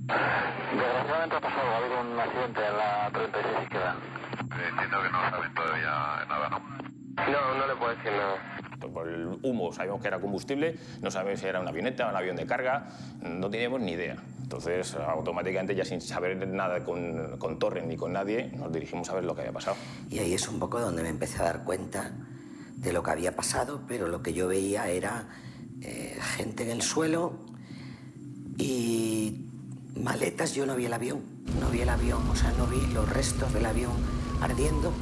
[SPEAKER 18] Desgraciadamente ha pasado, ha habido un accidente en la 36 izquierda. Entiendo que no saben todavía nada, ¿no? No le puedo decir nada.
[SPEAKER 25] Por el humo sabíamos que era combustible, no sabíamos si era una avioneta o un avión de carga, no teníamos ni idea. Entonces, automáticamente, ya sin saber nada con Torre ni con nadie, nos dirigimos a ver lo que había pasado.
[SPEAKER 7] Y ahí es un poco donde me empecé a dar cuenta de lo que había pasado, pero lo que yo veía era gente en el suelo y maletas. Yo no vi el avión, o sea, no vi los restos del avión ardiendo.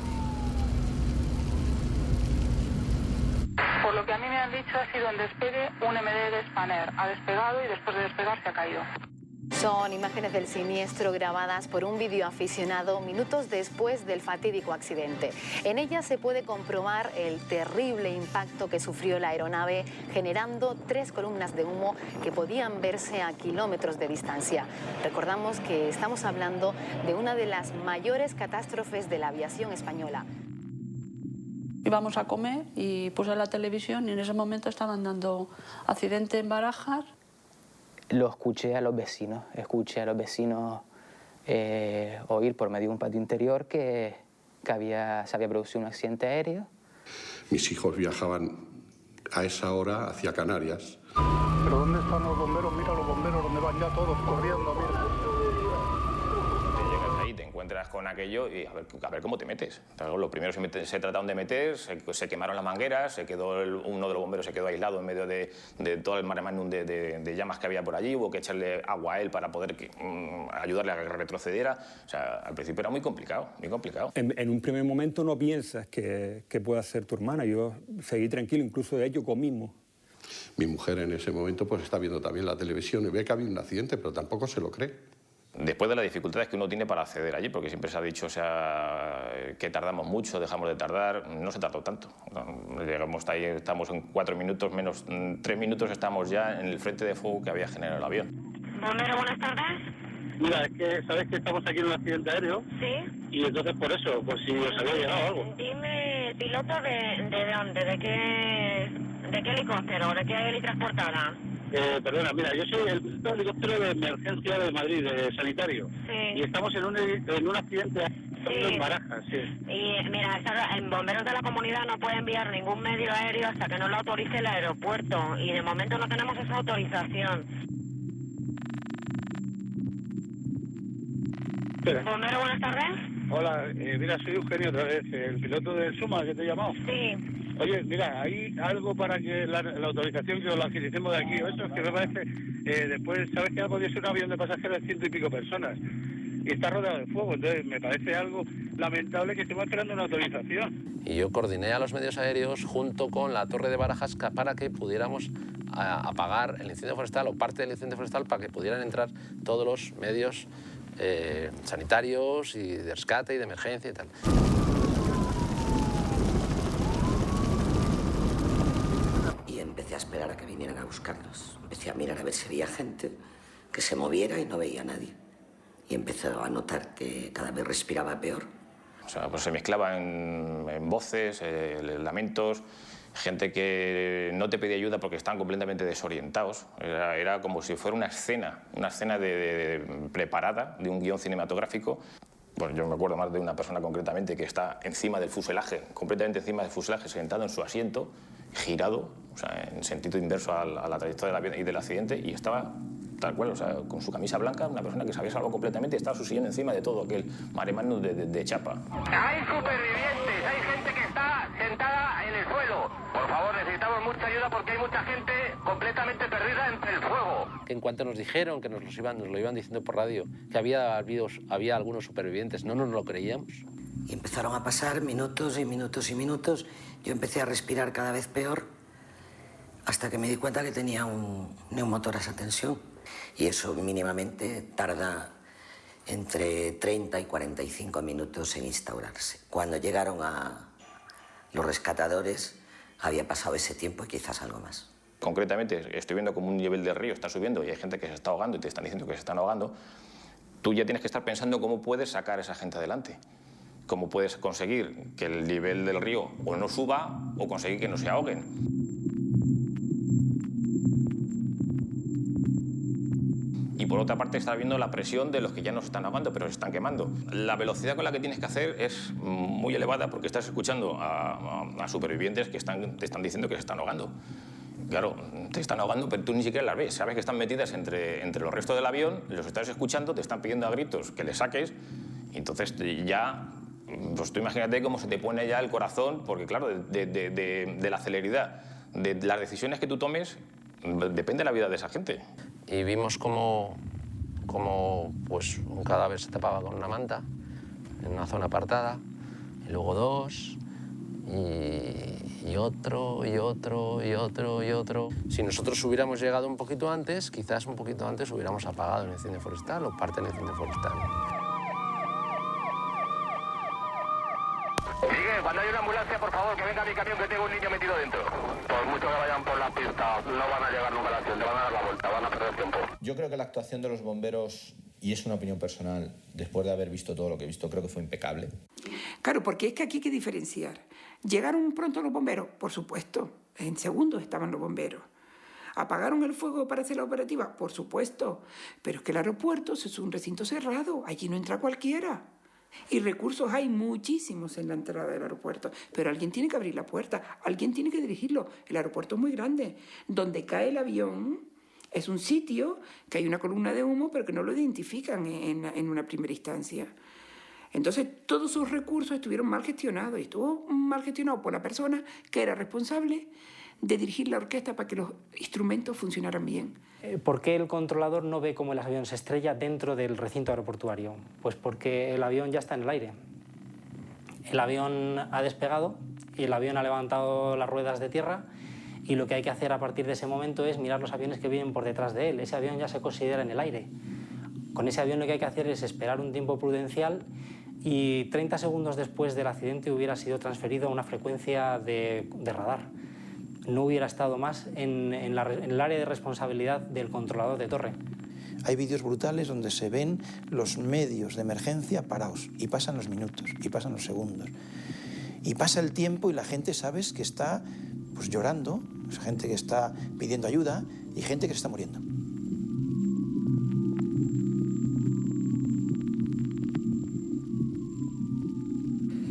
[SPEAKER 27] Por lo que a mí me han dicho, ha sido en despegue un MD de Spanair. Ha despegado y después de despegar se ha caído.
[SPEAKER 28] Son imágenes del siniestro grabadas por un videoaficionado minutos después del fatídico accidente. En ellas se puede comprobar el terrible impacto que sufrió la aeronave, generando 3 columnas de humo que podían verse a kilómetros de distancia. Recordamos que estamos hablando de una de las mayores catástrofes de la aviación española.
[SPEAKER 29] Íbamos a comer y puse la televisión y en ese momento estaban dando accidente en Barajas.
[SPEAKER 30] Lo escuché a los vecinos, oír por medio de un patio interior que se había producido un accidente aéreo.
[SPEAKER 31] Mis hijos viajaban a esa hora hacia Canarias.
[SPEAKER 24] ¿Pero dónde están los bomberos? Mira los bomberos, donde van ya todos corriendo, mira.
[SPEAKER 25] Te encuentras con aquello y a ver cómo te metes. Entonces, lo primero se trataron de meter, se quemaron las mangueras, uno de los bomberos se quedó aislado en medio de todo el mare magnum de llamas que había por allí, hubo que echarle agua a él para poder ayudarle a que retrocediera. O sea, al principio era muy complicado, muy complicado.
[SPEAKER 32] En un primer momento no piensas que pueda ser tu hermana. Yo seguí tranquilo, incluso de hecho comimos.
[SPEAKER 31] Mi mujer en ese momento pues está viendo también la televisión y ve que ha habido un accidente, pero tampoco se lo cree.
[SPEAKER 25] Después de las dificultades que uno tiene para acceder allí, porque siempre se ha dicho, o sea, que tardamos mucho, dejamos de tardar, no se tardó tanto. Llegamos ahí, estamos en 4 minutos, menos 3 minutos estamos ya en el frente de fuego que había generado el avión.
[SPEAKER 1] Bombero, buenas tardes.
[SPEAKER 24] Mira, es que sabes que estamos aquí en un accidente aéreo.
[SPEAKER 1] Sí.
[SPEAKER 24] Y entonces por eso, por si os había llegado algo.
[SPEAKER 1] Dime, piloto, ¿de dónde? ¿De qué helicóptero? ¿De qué helitransportada?
[SPEAKER 24] Perdona, mira, yo soy el helicóptero de emergencia de Madrid, de sanitario.
[SPEAKER 1] Sí.
[SPEAKER 24] Y estamos en un accidente en Barajas, sí.
[SPEAKER 1] Y mira, el bombero de la comunidad no puede enviar ningún medio aéreo hasta que no lo autorice el aeropuerto. Y de momento no tenemos esa autorización.
[SPEAKER 24] Espera.
[SPEAKER 1] Bombero, buenas tardes.
[SPEAKER 24] Hola, mira, soy Eugenio otra vez, el piloto del Suma que te he llamado.
[SPEAKER 1] Sí.
[SPEAKER 24] Oye, mira, ¿hay algo para que la autorización que os la agilicemos de aquí o eso? Es que me parece, después, ¿sabes que podía ser un avión de pasajeros de 100 y pico personas? Y está rodeado de fuego, entonces me parece algo lamentable que estemos esperando una autorización.
[SPEAKER 26] Y yo coordiné a los medios aéreos junto con la Torre de Barajas para que pudiéramos apagar el incendio forestal o parte del incendio forestal para que pudieran entrar todos los medios sanitarios y de rescate y de emergencia y tal.
[SPEAKER 7] Y empecé a esperar a que vinieran a buscarnos. Empecé a mirar a ver si había gente que se moviera y no veía a nadie. Y empecé a notar que cada vez respiraba peor.
[SPEAKER 25] O sea, pues se mezclaba en voces, lamentos, gente que no te pedía ayuda porque estaban completamente desorientados. Era como si fuera una escena preparada de un guión cinematográfico. Bueno, yo me acuerdo más de una persona concretamente que está encima del fuselaje, completamente encima del fuselaje, sentado en su asiento, girado, o sea, en sentido inverso a la trayectoria del avión y del accidente, y estaba tal cual, o sea, con su camisa blanca, una persona que se había salvado completamente y estaba su sillón encima de todo aquel mare magnum de chapa.
[SPEAKER 18] Hay supervivientes, hay gente que está sentada en el suelo. Por favor, necesitamos mucha ayuda porque hay mucha gente completamente perdida entre el fuego.
[SPEAKER 26] Que en cuanto nos dijeron que nos lo iban diciendo por radio, que había algunos supervivientes, no nos lo creíamos.
[SPEAKER 7] Y empezaron a pasar minutos y minutos y minutos. Yo empecé a respirar cada vez peor hasta que me di cuenta que tenía un neumotórax a tensión. Y eso mínimamente tarda entre 30 y 45 minutos en instaurarse. Cuando llegaron a los rescatadores había pasado ese tiempo y quizás algo más.
[SPEAKER 25] Concretamente, estoy viendo como un nivel del río está subiendo y hay gente que se está ahogando y te están diciendo que se están ahogando. Tú ya tienes que estar pensando cómo puedes sacar a esa gente adelante. Cómo puedes conseguir que el nivel del río o no suba o conseguir que no se ahoguen. Y por otra parte está viendo la presión de los que ya no se están ahogando, pero se están quemando. La velocidad con la que tienes que hacer es muy elevada porque estás escuchando a supervivientes que te están diciendo que se están ahogando. Claro, te están ahogando, pero tú ni siquiera las ves. Sabes que están metidas entre los restos del avión, los estás escuchando, te están pidiendo a gritos que les saques. Y entonces ya, pues tú imagínate cómo se te pone ya el corazón, porque claro, de la celeridad, de las decisiones que tú tomes, depende la vida de esa gente.
[SPEAKER 26] Y vimos como pues, un cadáver se tapaba con una manta en una zona apartada, y luego dos, y otro, y otro, y otro, y otro. Si nosotros hubiéramos llegado un poquito antes, quizás un poquito antes hubiéramos apagado el incendio forestal o parte del incendio forestal.
[SPEAKER 18] Miguel, cuando hay una ambulancia, por favor, que venga a mi camión que tengo un niño metido dentro. Por mucho que vayan por la pista, no van a llegar nunca a la acción, te van a dar la vuelta, van a perder tiempo.
[SPEAKER 11] Yo creo que la actuación de los bomberos, y es una opinión personal, después de haber visto todo lo que he visto, creo que fue impecable.
[SPEAKER 4] Claro, porque es que aquí hay que diferenciar. ¿Llegaron pronto los bomberos? Por supuesto. En segundos estaban los bomberos. ¿Apagaron el fuego para hacer la operativa? Por supuesto. Pero es que el aeropuerto es un recinto cerrado. Allí no entra cualquiera. Y recursos hay muchísimos en la entrada del aeropuerto, pero alguien tiene que abrir la puerta, alguien tiene que dirigirlo. El aeropuerto es muy grande. Donde cae el avión es un sitio que hay una columna de humo, pero que no lo identifican en una primera instancia. Entonces, todos sus recursos estuvieron mal gestionados, y estuvo mal gestionado por la persona que era responsable de dirigir la orquesta para que los instrumentos funcionaran bien.
[SPEAKER 2] ¿Por qué el controlador no ve cómo el avión se estrella dentro del recinto aeroportuario? Pues porque el avión ya está en el aire. El avión ha despegado y el avión ha levantado las ruedas de tierra, y lo que hay que hacer a partir de ese momento es mirar los aviones que vienen por detrás de él. Ese avión ya se considera en el aire. Con ese avión lo que hay que hacer es esperar un tiempo prudencial y 30 segundos después del accidente hubiera sido transferido a una frecuencia de radar. No hubiera estado más en el área de responsabilidad del controlador de torre.
[SPEAKER 3] Hay vídeos brutales donde se ven los medios de emergencia parados y pasan los minutos y pasan los segundos. Y pasa el tiempo y la gente, sabes, que está pues, llorando, es gente que está pidiendo ayuda y gente que se está muriendo.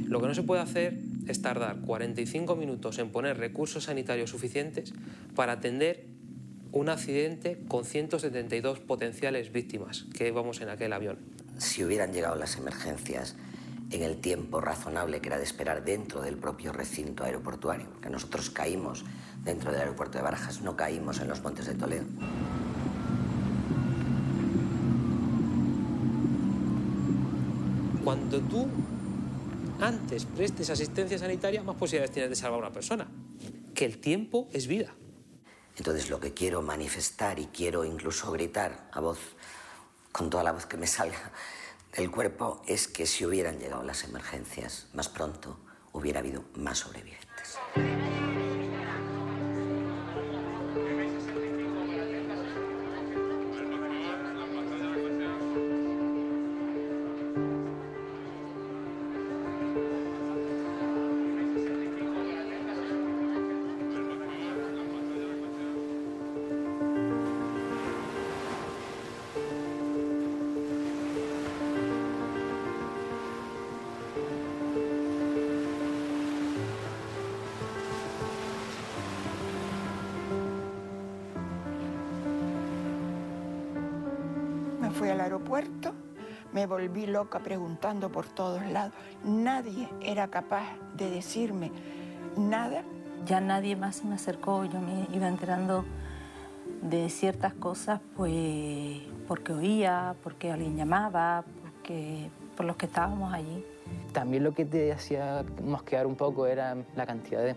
[SPEAKER 26] Lo que no se puede hacer es tardar 45 minutos en poner recursos sanitarios suficientes para atender un accidente con 172 potenciales víctimas que íbamos en aquel avión.
[SPEAKER 7] Si hubieran llegado las emergencias en el tiempo razonable que era de esperar dentro del propio recinto aeroportuario, porque nosotros caímos dentro del aeropuerto de Barajas, no caímos en los Montes de Toledo.
[SPEAKER 26] Cuando tú antes prestes asistencia sanitaria, más posibilidades tienes de salvar a una persona. Que el tiempo es vida.
[SPEAKER 7] Entonces lo que quiero manifestar y quiero incluso gritar a voz, con toda la voz que me salga del cuerpo, es que si hubieran llegado las emergencias más pronto, hubiera habido más sobrevivientes.
[SPEAKER 8] Fui al aeropuerto, me volví loca preguntando por todos lados. Nadie era capaz de decirme nada.
[SPEAKER 9] Ya nadie más se me acercó, yo me iba enterando de ciertas cosas pues porque oía, porque alguien llamaba, por los que estábamos allí.
[SPEAKER 30] También lo que te hacía mosquear un poco era la cantidad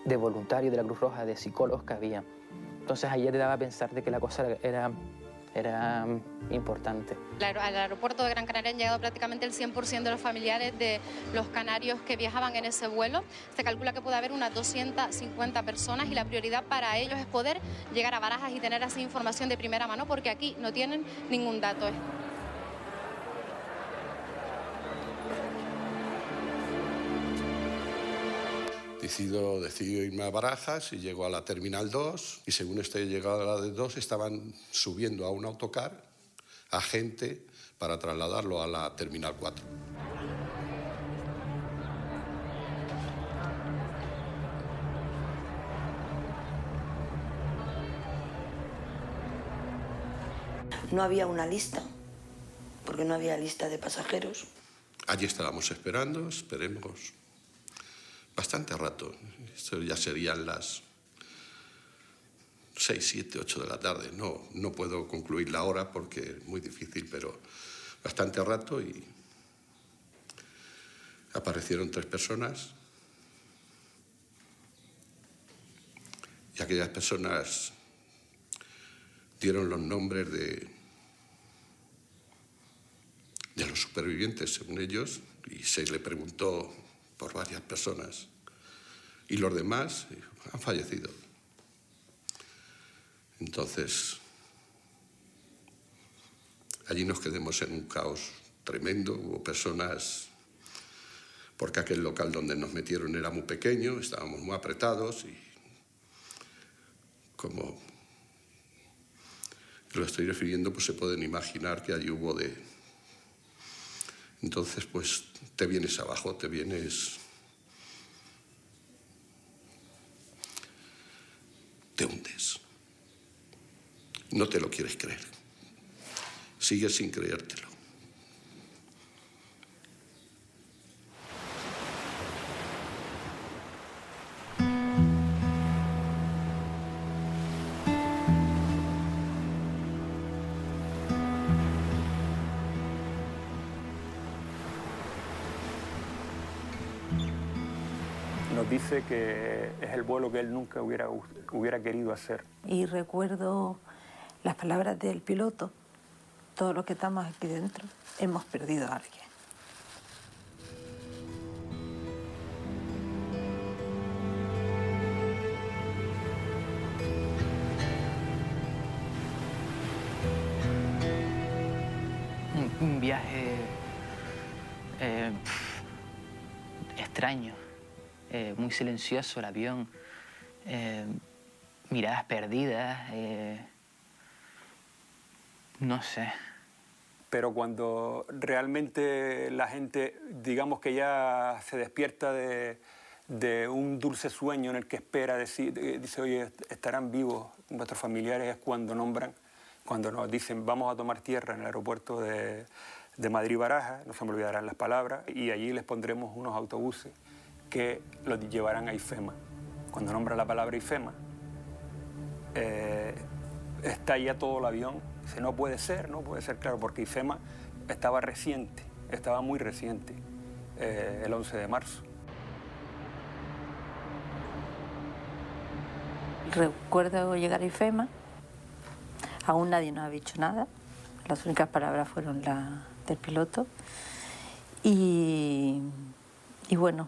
[SPEAKER 30] de voluntarios de la Cruz Roja, de psicólogos que había. Entonces ayer te daba a pensar de que la cosa era importante.
[SPEAKER 10] Al aeropuerto de Gran Canaria han llegado prácticamente el 100% de los familiares de los canarios que viajaban en ese vuelo. Se calcula que puede haber unas 250 personas y la prioridad para ellos es poder llegar a Barajas y tener así información de primera mano porque aquí no tienen ningún dato.
[SPEAKER 31] Decido irme a Barajas y llego a la Terminal 2 y según estoy llegado a la de 2 estaban subiendo a un autocar a gente para trasladarlo a la Terminal 4.
[SPEAKER 7] No había una lista, porque no había lista de pasajeros.
[SPEAKER 31] Allí estábamos esperando, esperemos bastante rato. Esto ya serían las 6, 7, 8 de la tarde. No puedo concluir la hora porque es muy difícil, pero bastante rato y aparecieron 3 personas. Y aquellas personas dieron los nombres de los supervivientes, según ellos, y se le preguntó por varias personas. Y los demás han fallecido. Entonces, allí nos quedamos en un caos tremendo. Hubo personas, porque aquel local donde nos metieron era muy pequeño, estábamos muy apretados y como lo estoy refiriendo, pues se pueden imaginar que allí hubo de... Entonces, pues te vienes abajo, te vienes... Te hundes. No te lo quieres creer. Sigues sin creértelo.
[SPEAKER 32] Nos dice que es el vuelo que él nunca hubiera querido hacer.
[SPEAKER 9] Y recuerdo las palabras del piloto, todos los que estamos aquí dentro hemos perdido a alguien.
[SPEAKER 30] viaje extraño, muy silencioso el avión, miradas perdidas, no sé.
[SPEAKER 32] Pero cuando realmente la gente, digamos que ya se despierta de un dulce sueño en el que espera, dice, oye, estarán vivos nuestros familiares, es cuando nombran, cuando nos dicen, vamos a tomar tierra en el aeropuerto de Madrid-Barajas, no se me olvidarán las palabras, y allí les pondremos unos autobuses que los llevarán a IFEMA. Cuando nombra la palabra IFEMA, está ya todo el avión. Dice, no puede ser, claro, porque IFEMA estaba reciente, estaba muy reciente, el 11 de marzo.
[SPEAKER 9] Recuerdo llegar a IFEMA, aún nadie nos había dicho nada, las únicas palabras fueron las del piloto, y bueno,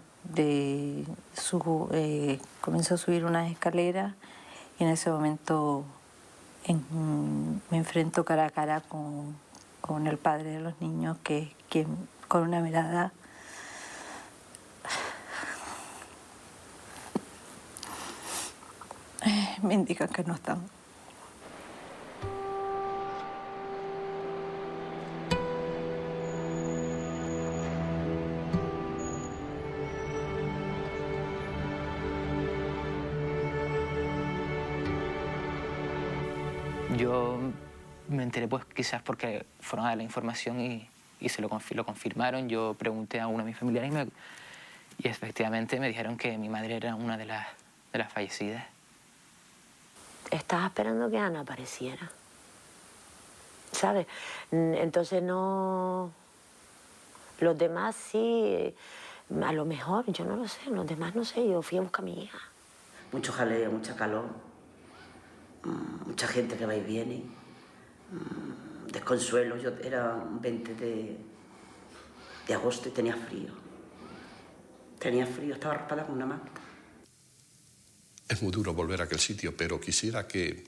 [SPEAKER 9] comenzó a subir unas escaleras y en ese momento me enfrento cara a cara con el padre de los niños, que con una mirada me indica que no están.
[SPEAKER 30] Yo me enteré pues quizás porque fueron a dar la información y lo confirmaron. Yo pregunté a uno de mis familiares y efectivamente me dijeron que mi madre era una de las fallecidas.
[SPEAKER 1] Estaba esperando que Ana apareciera, ¿sabes? Entonces no... Los demás sí, a lo mejor, yo no lo sé, los demás no sé, yo fui a buscar a mi hija.
[SPEAKER 7] Mucho jaleo, mucha calor, mucha gente que va y viene, desconsuelo. Yo era un 20 de agosto y tenía frío. Tenía frío, estaba raspada con una manta.
[SPEAKER 31] Es muy duro volver a aquel sitio, pero quisiera que,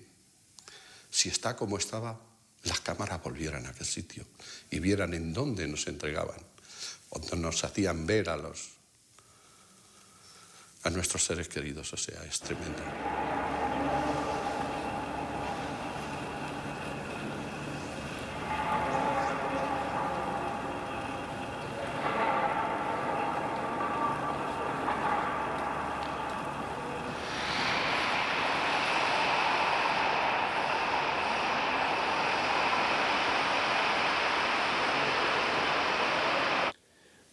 [SPEAKER 31] si está como estaba, las cámaras volvieran a aquel sitio y vieran en dónde nos entregaban, donde nos hacían ver a nuestros seres queridos. O sea, es tremendo.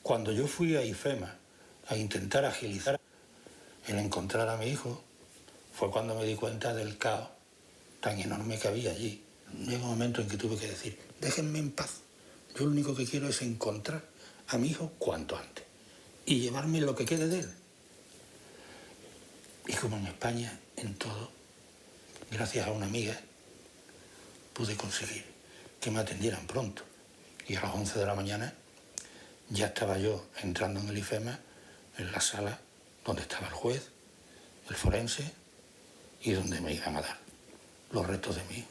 [SPEAKER 5] Cuando yo fui a IFEMA a intentar agilizar el encontrar a mi hijo, fue cuando me di cuenta del caos tan enorme que había allí. Llegó un momento en que tuve que decir, déjenme en paz. Yo lo único que quiero es encontrar a mi hijo cuanto antes y llevarme lo que quede de él. Y como en España, en todo, gracias a una amiga, pude conseguir que me atendieran pronto. Y a las 11 de la mañana ya estaba yo entrando en el IFEMA, en la sala donde estaba el juez, el forense y donde me iban a dar los restos de mi hijo.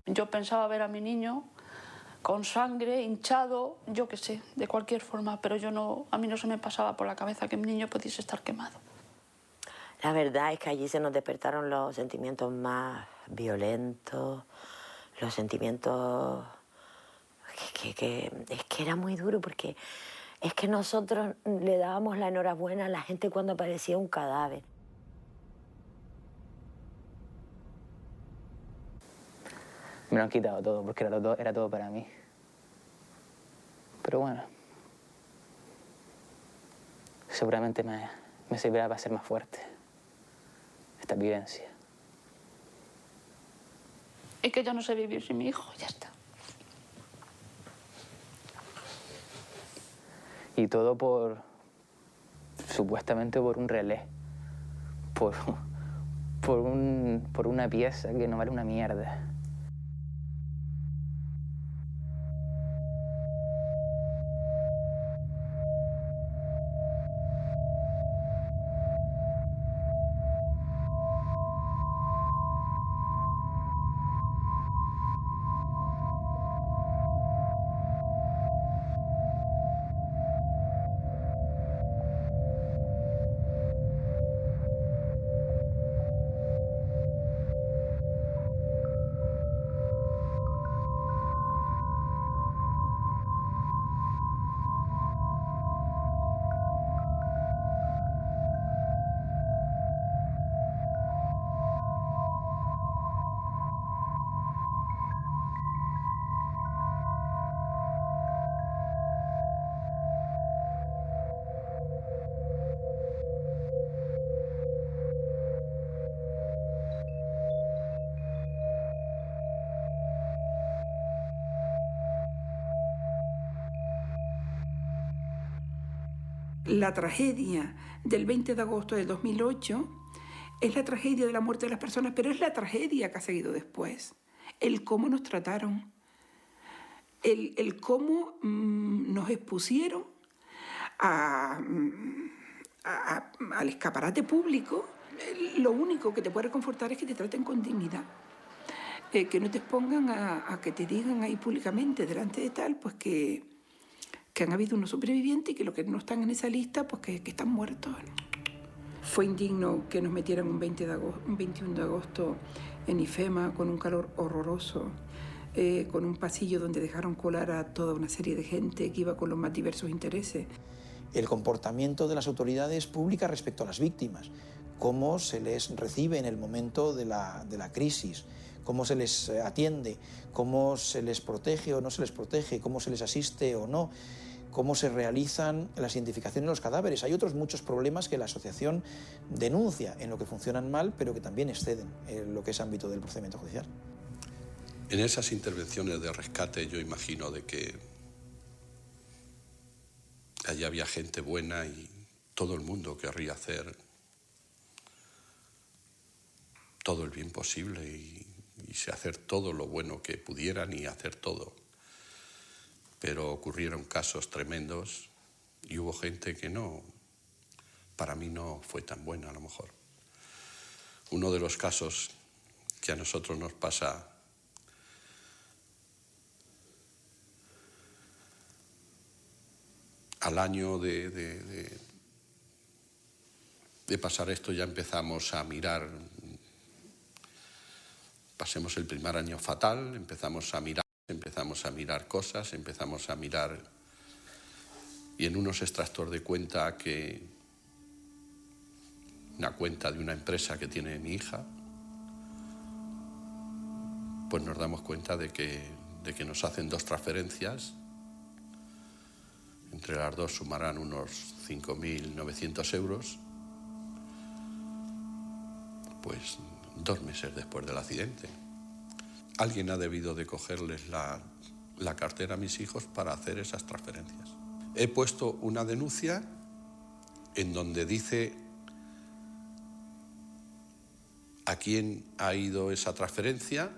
[SPEAKER 29] Yo pensaba ver a mi niño con sangre, hinchado, yo qué sé, de cualquier forma, pero a mí no se me pasaba por la cabeza que mi niño pudiese estar quemado.
[SPEAKER 1] La verdad es que allí se nos despertaron los sentimientos más violentos, los sentimientos es que era muy duro, porque es que nosotros le dábamos la enhorabuena a la gente cuando aparecía un cadáver.
[SPEAKER 30] Me lo han quitado todo porque era todo para mí. Pero bueno, seguramente me servirá para ser más fuerte esta vivencia.
[SPEAKER 29] Es que yo no sé vivir sin mi hijo, ya está.
[SPEAKER 30] Y todo supuestamente por un relé, por una pieza que no vale una mierda.
[SPEAKER 4] La tragedia del 20 de agosto de 2008 es la tragedia de la muerte de las personas, pero es la tragedia que ha seguido después. El cómo nos trataron, el cómo nos expusieron al escaparate público. Lo único que te puede reconfortar es que te traten con dignidad. Que no te expongan a que te digan ahí públicamente, delante de tal, pues que han habido unos sobrevivientes y que los que no están en esa lista, pues que están muertos. Fue indigno que nos metieran un 21 de agosto en IFEMA con un calor horroroso, con un pasillo donde dejaron colar a toda una serie de gente que iba con los más diversos intereses.
[SPEAKER 3] El comportamiento de las autoridades públicas respecto a las víctimas, cómo se les recibe en el momento de la crisis, cómo se les atiende, cómo se les protege o no se les protege, cómo se les asiste o no, cómo se realizan las identificaciones de los cadáveres. Hay otros muchos problemas que la asociación denuncia en lo que funcionan mal, pero que también exceden en lo que es ámbito del procedimiento judicial.
[SPEAKER 31] En esas intervenciones de rescate yo imagino de que allí había gente buena y todo el mundo querría hacer todo el bien posible y hacer todo lo bueno que pudieran y hacer todo. Pero ocurrieron casos tremendos y hubo gente que no, para mí no fue tan buena a lo mejor. Uno de los casos que a nosotros nos pasa al año de pasar esto ya empezamos a mirar, pasemos el primer año fatal, empezamos a mirar cosas, empezamos a mirar y en unos extractos de cuenta una cuenta de una empresa que tiene mi hija, pues nos damos cuenta de que nos hacen 2 transferencias, entre las 2 sumarán unos 5.900 euros, pues 2 meses después del accidente. Alguien ha debido de cogerles la cartera a mis hijos para hacer esas transferencias. He puesto una denuncia en donde dice a quién ha ido esa transferencia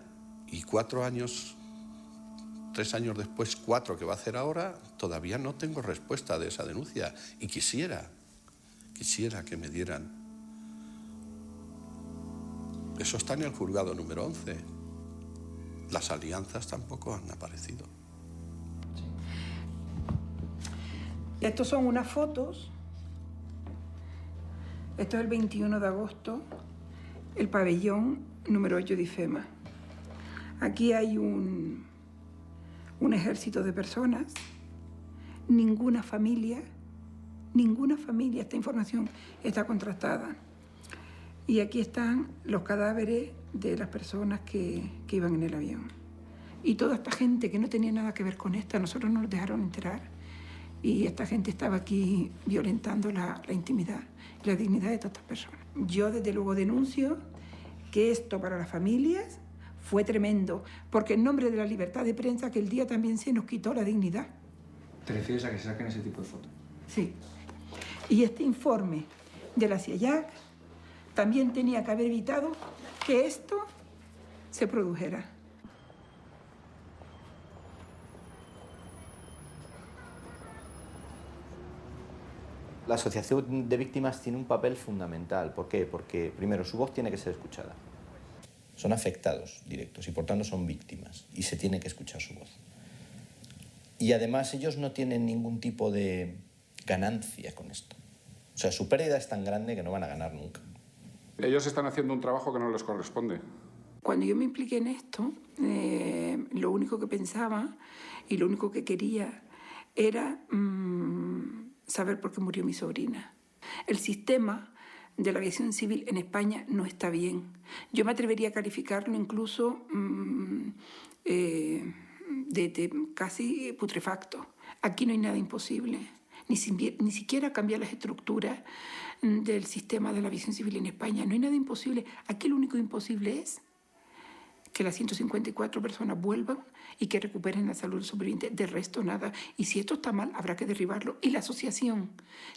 [SPEAKER 31] y 4 años, 3 años después, 4 que va a hacer ahora, todavía no tengo respuesta de esa denuncia y quisiera que me dieran. Eso está en el juzgado número 11. Las alianzas tampoco han aparecido.
[SPEAKER 4] Estos son unas fotos. Esto es el 21 de agosto, el pabellón número 8 de IFEMA. Aquí hay un ejército de personas, ninguna familia, esta información está contrastada. Y aquí están los cadáveres de las personas que iban en el avión. Y toda esta gente que no tenía nada que ver con esta, nosotros nos dejaron enterar. Y esta gente estaba aquí violentando la intimidad y la dignidad de todas estas personas. Yo desde luego denuncio que esto para las familias fue tremendo, porque en nombre de la libertad de prensa aquel día también se nos quitó la dignidad.
[SPEAKER 6] ¿Te refieres a que se saquen ese tipo de fotos?
[SPEAKER 4] Sí. Y este informe de la CIEJAC también tenía que haber evitado que esto se produjera.
[SPEAKER 11] La asociación de víctimas tiene un papel fundamental. ¿Por qué? Porque, primero, su voz tiene que ser escuchada. Son afectados directos y, por tanto, son víctimas y se tiene que escuchar su voz. Y, además, ellos no tienen ningún tipo de ganancia con esto. O sea, su pérdida es tan grande que no van a ganar nunca.
[SPEAKER 12] Ellos están haciendo un trabajo que no les corresponde.
[SPEAKER 4] Cuando yo me impliqué en esto, lo único que pensaba y lo único que quería era saber por qué murió mi sobrina. El sistema de la aviación civil en España no está bien. Yo me atrevería a calificarlo incluso de casi putrefacto. Aquí no hay nada imposible. Ni siquiera cambiar las estructuras del sistema de la aviación civil en España. No hay nada imposible. Aquí lo único imposible es que las 154 personas vuelvan y que recuperen la salud sobreviviente. De resto, nada. Y si esto está mal, habrá que derribarlo. Y la asociación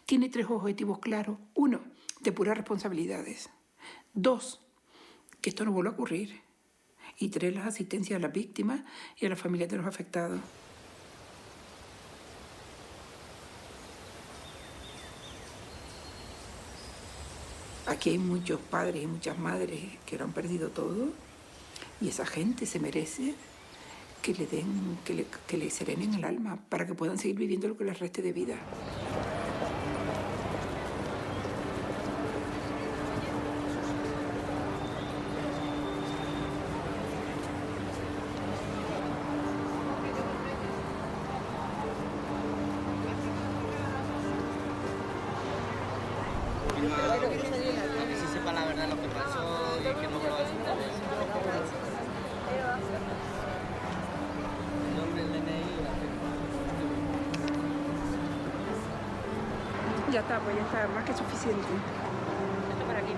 [SPEAKER 4] tiene 3 objetivos claros. 1, depurar responsabilidades. 2, que esto no vuelva a ocurrir. Y 3, la asistencia a las víctimas y a las familias de los afectados. Aquí hay muchos padres y muchas madres que lo han perdido todo y esa gente se merece que le den, que le serenen el alma para que puedan seguir viviendo lo que les reste de vida.
[SPEAKER 13] Que se sepa la verdad lo que pasó y que no vuelva a suceder. El nombre, el DNI y la
[SPEAKER 4] Ya está, pues ya está más que suficiente.
[SPEAKER 13] Esto para aquí.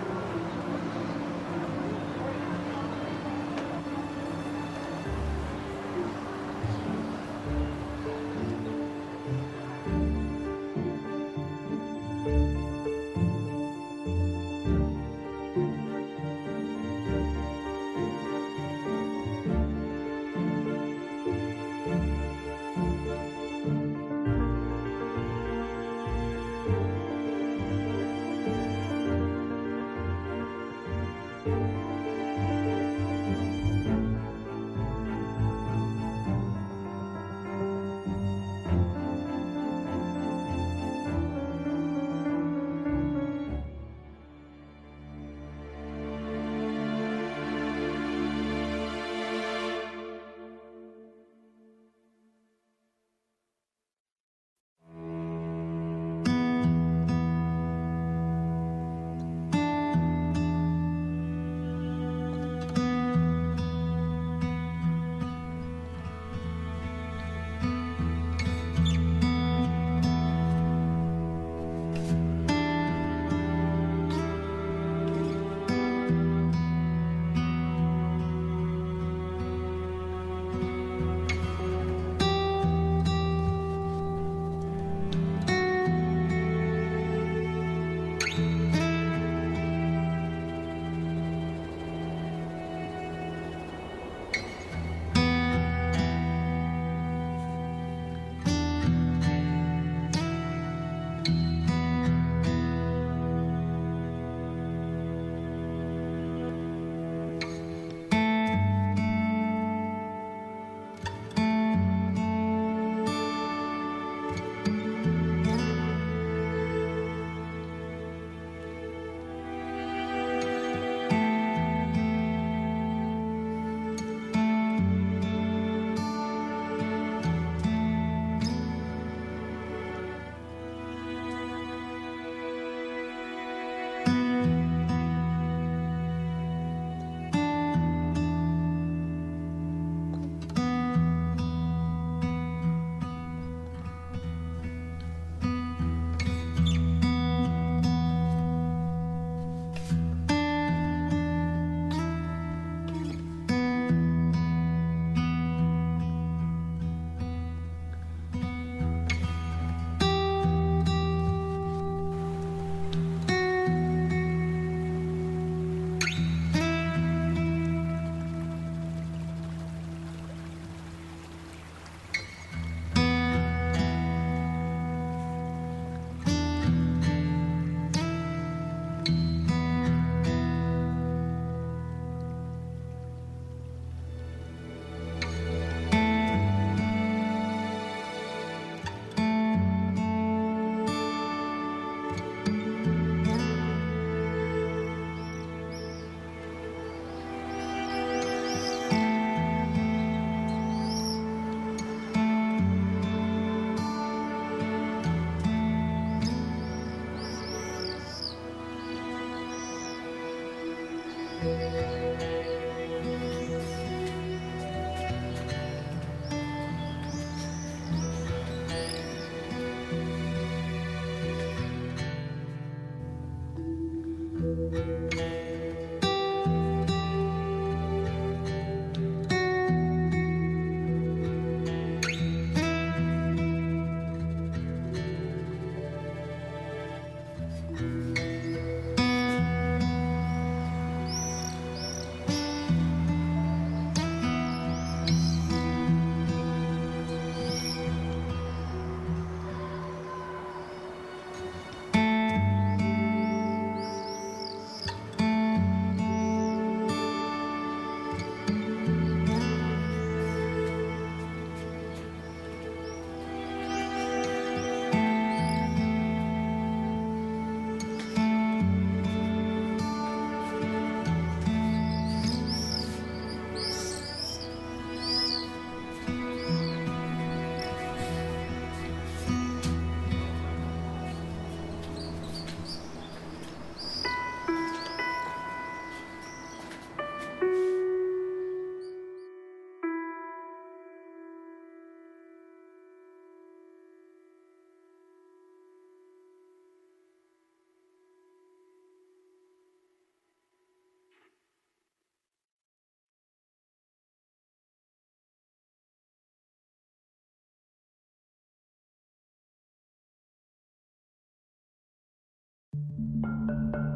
[SPEAKER 18] Thank you.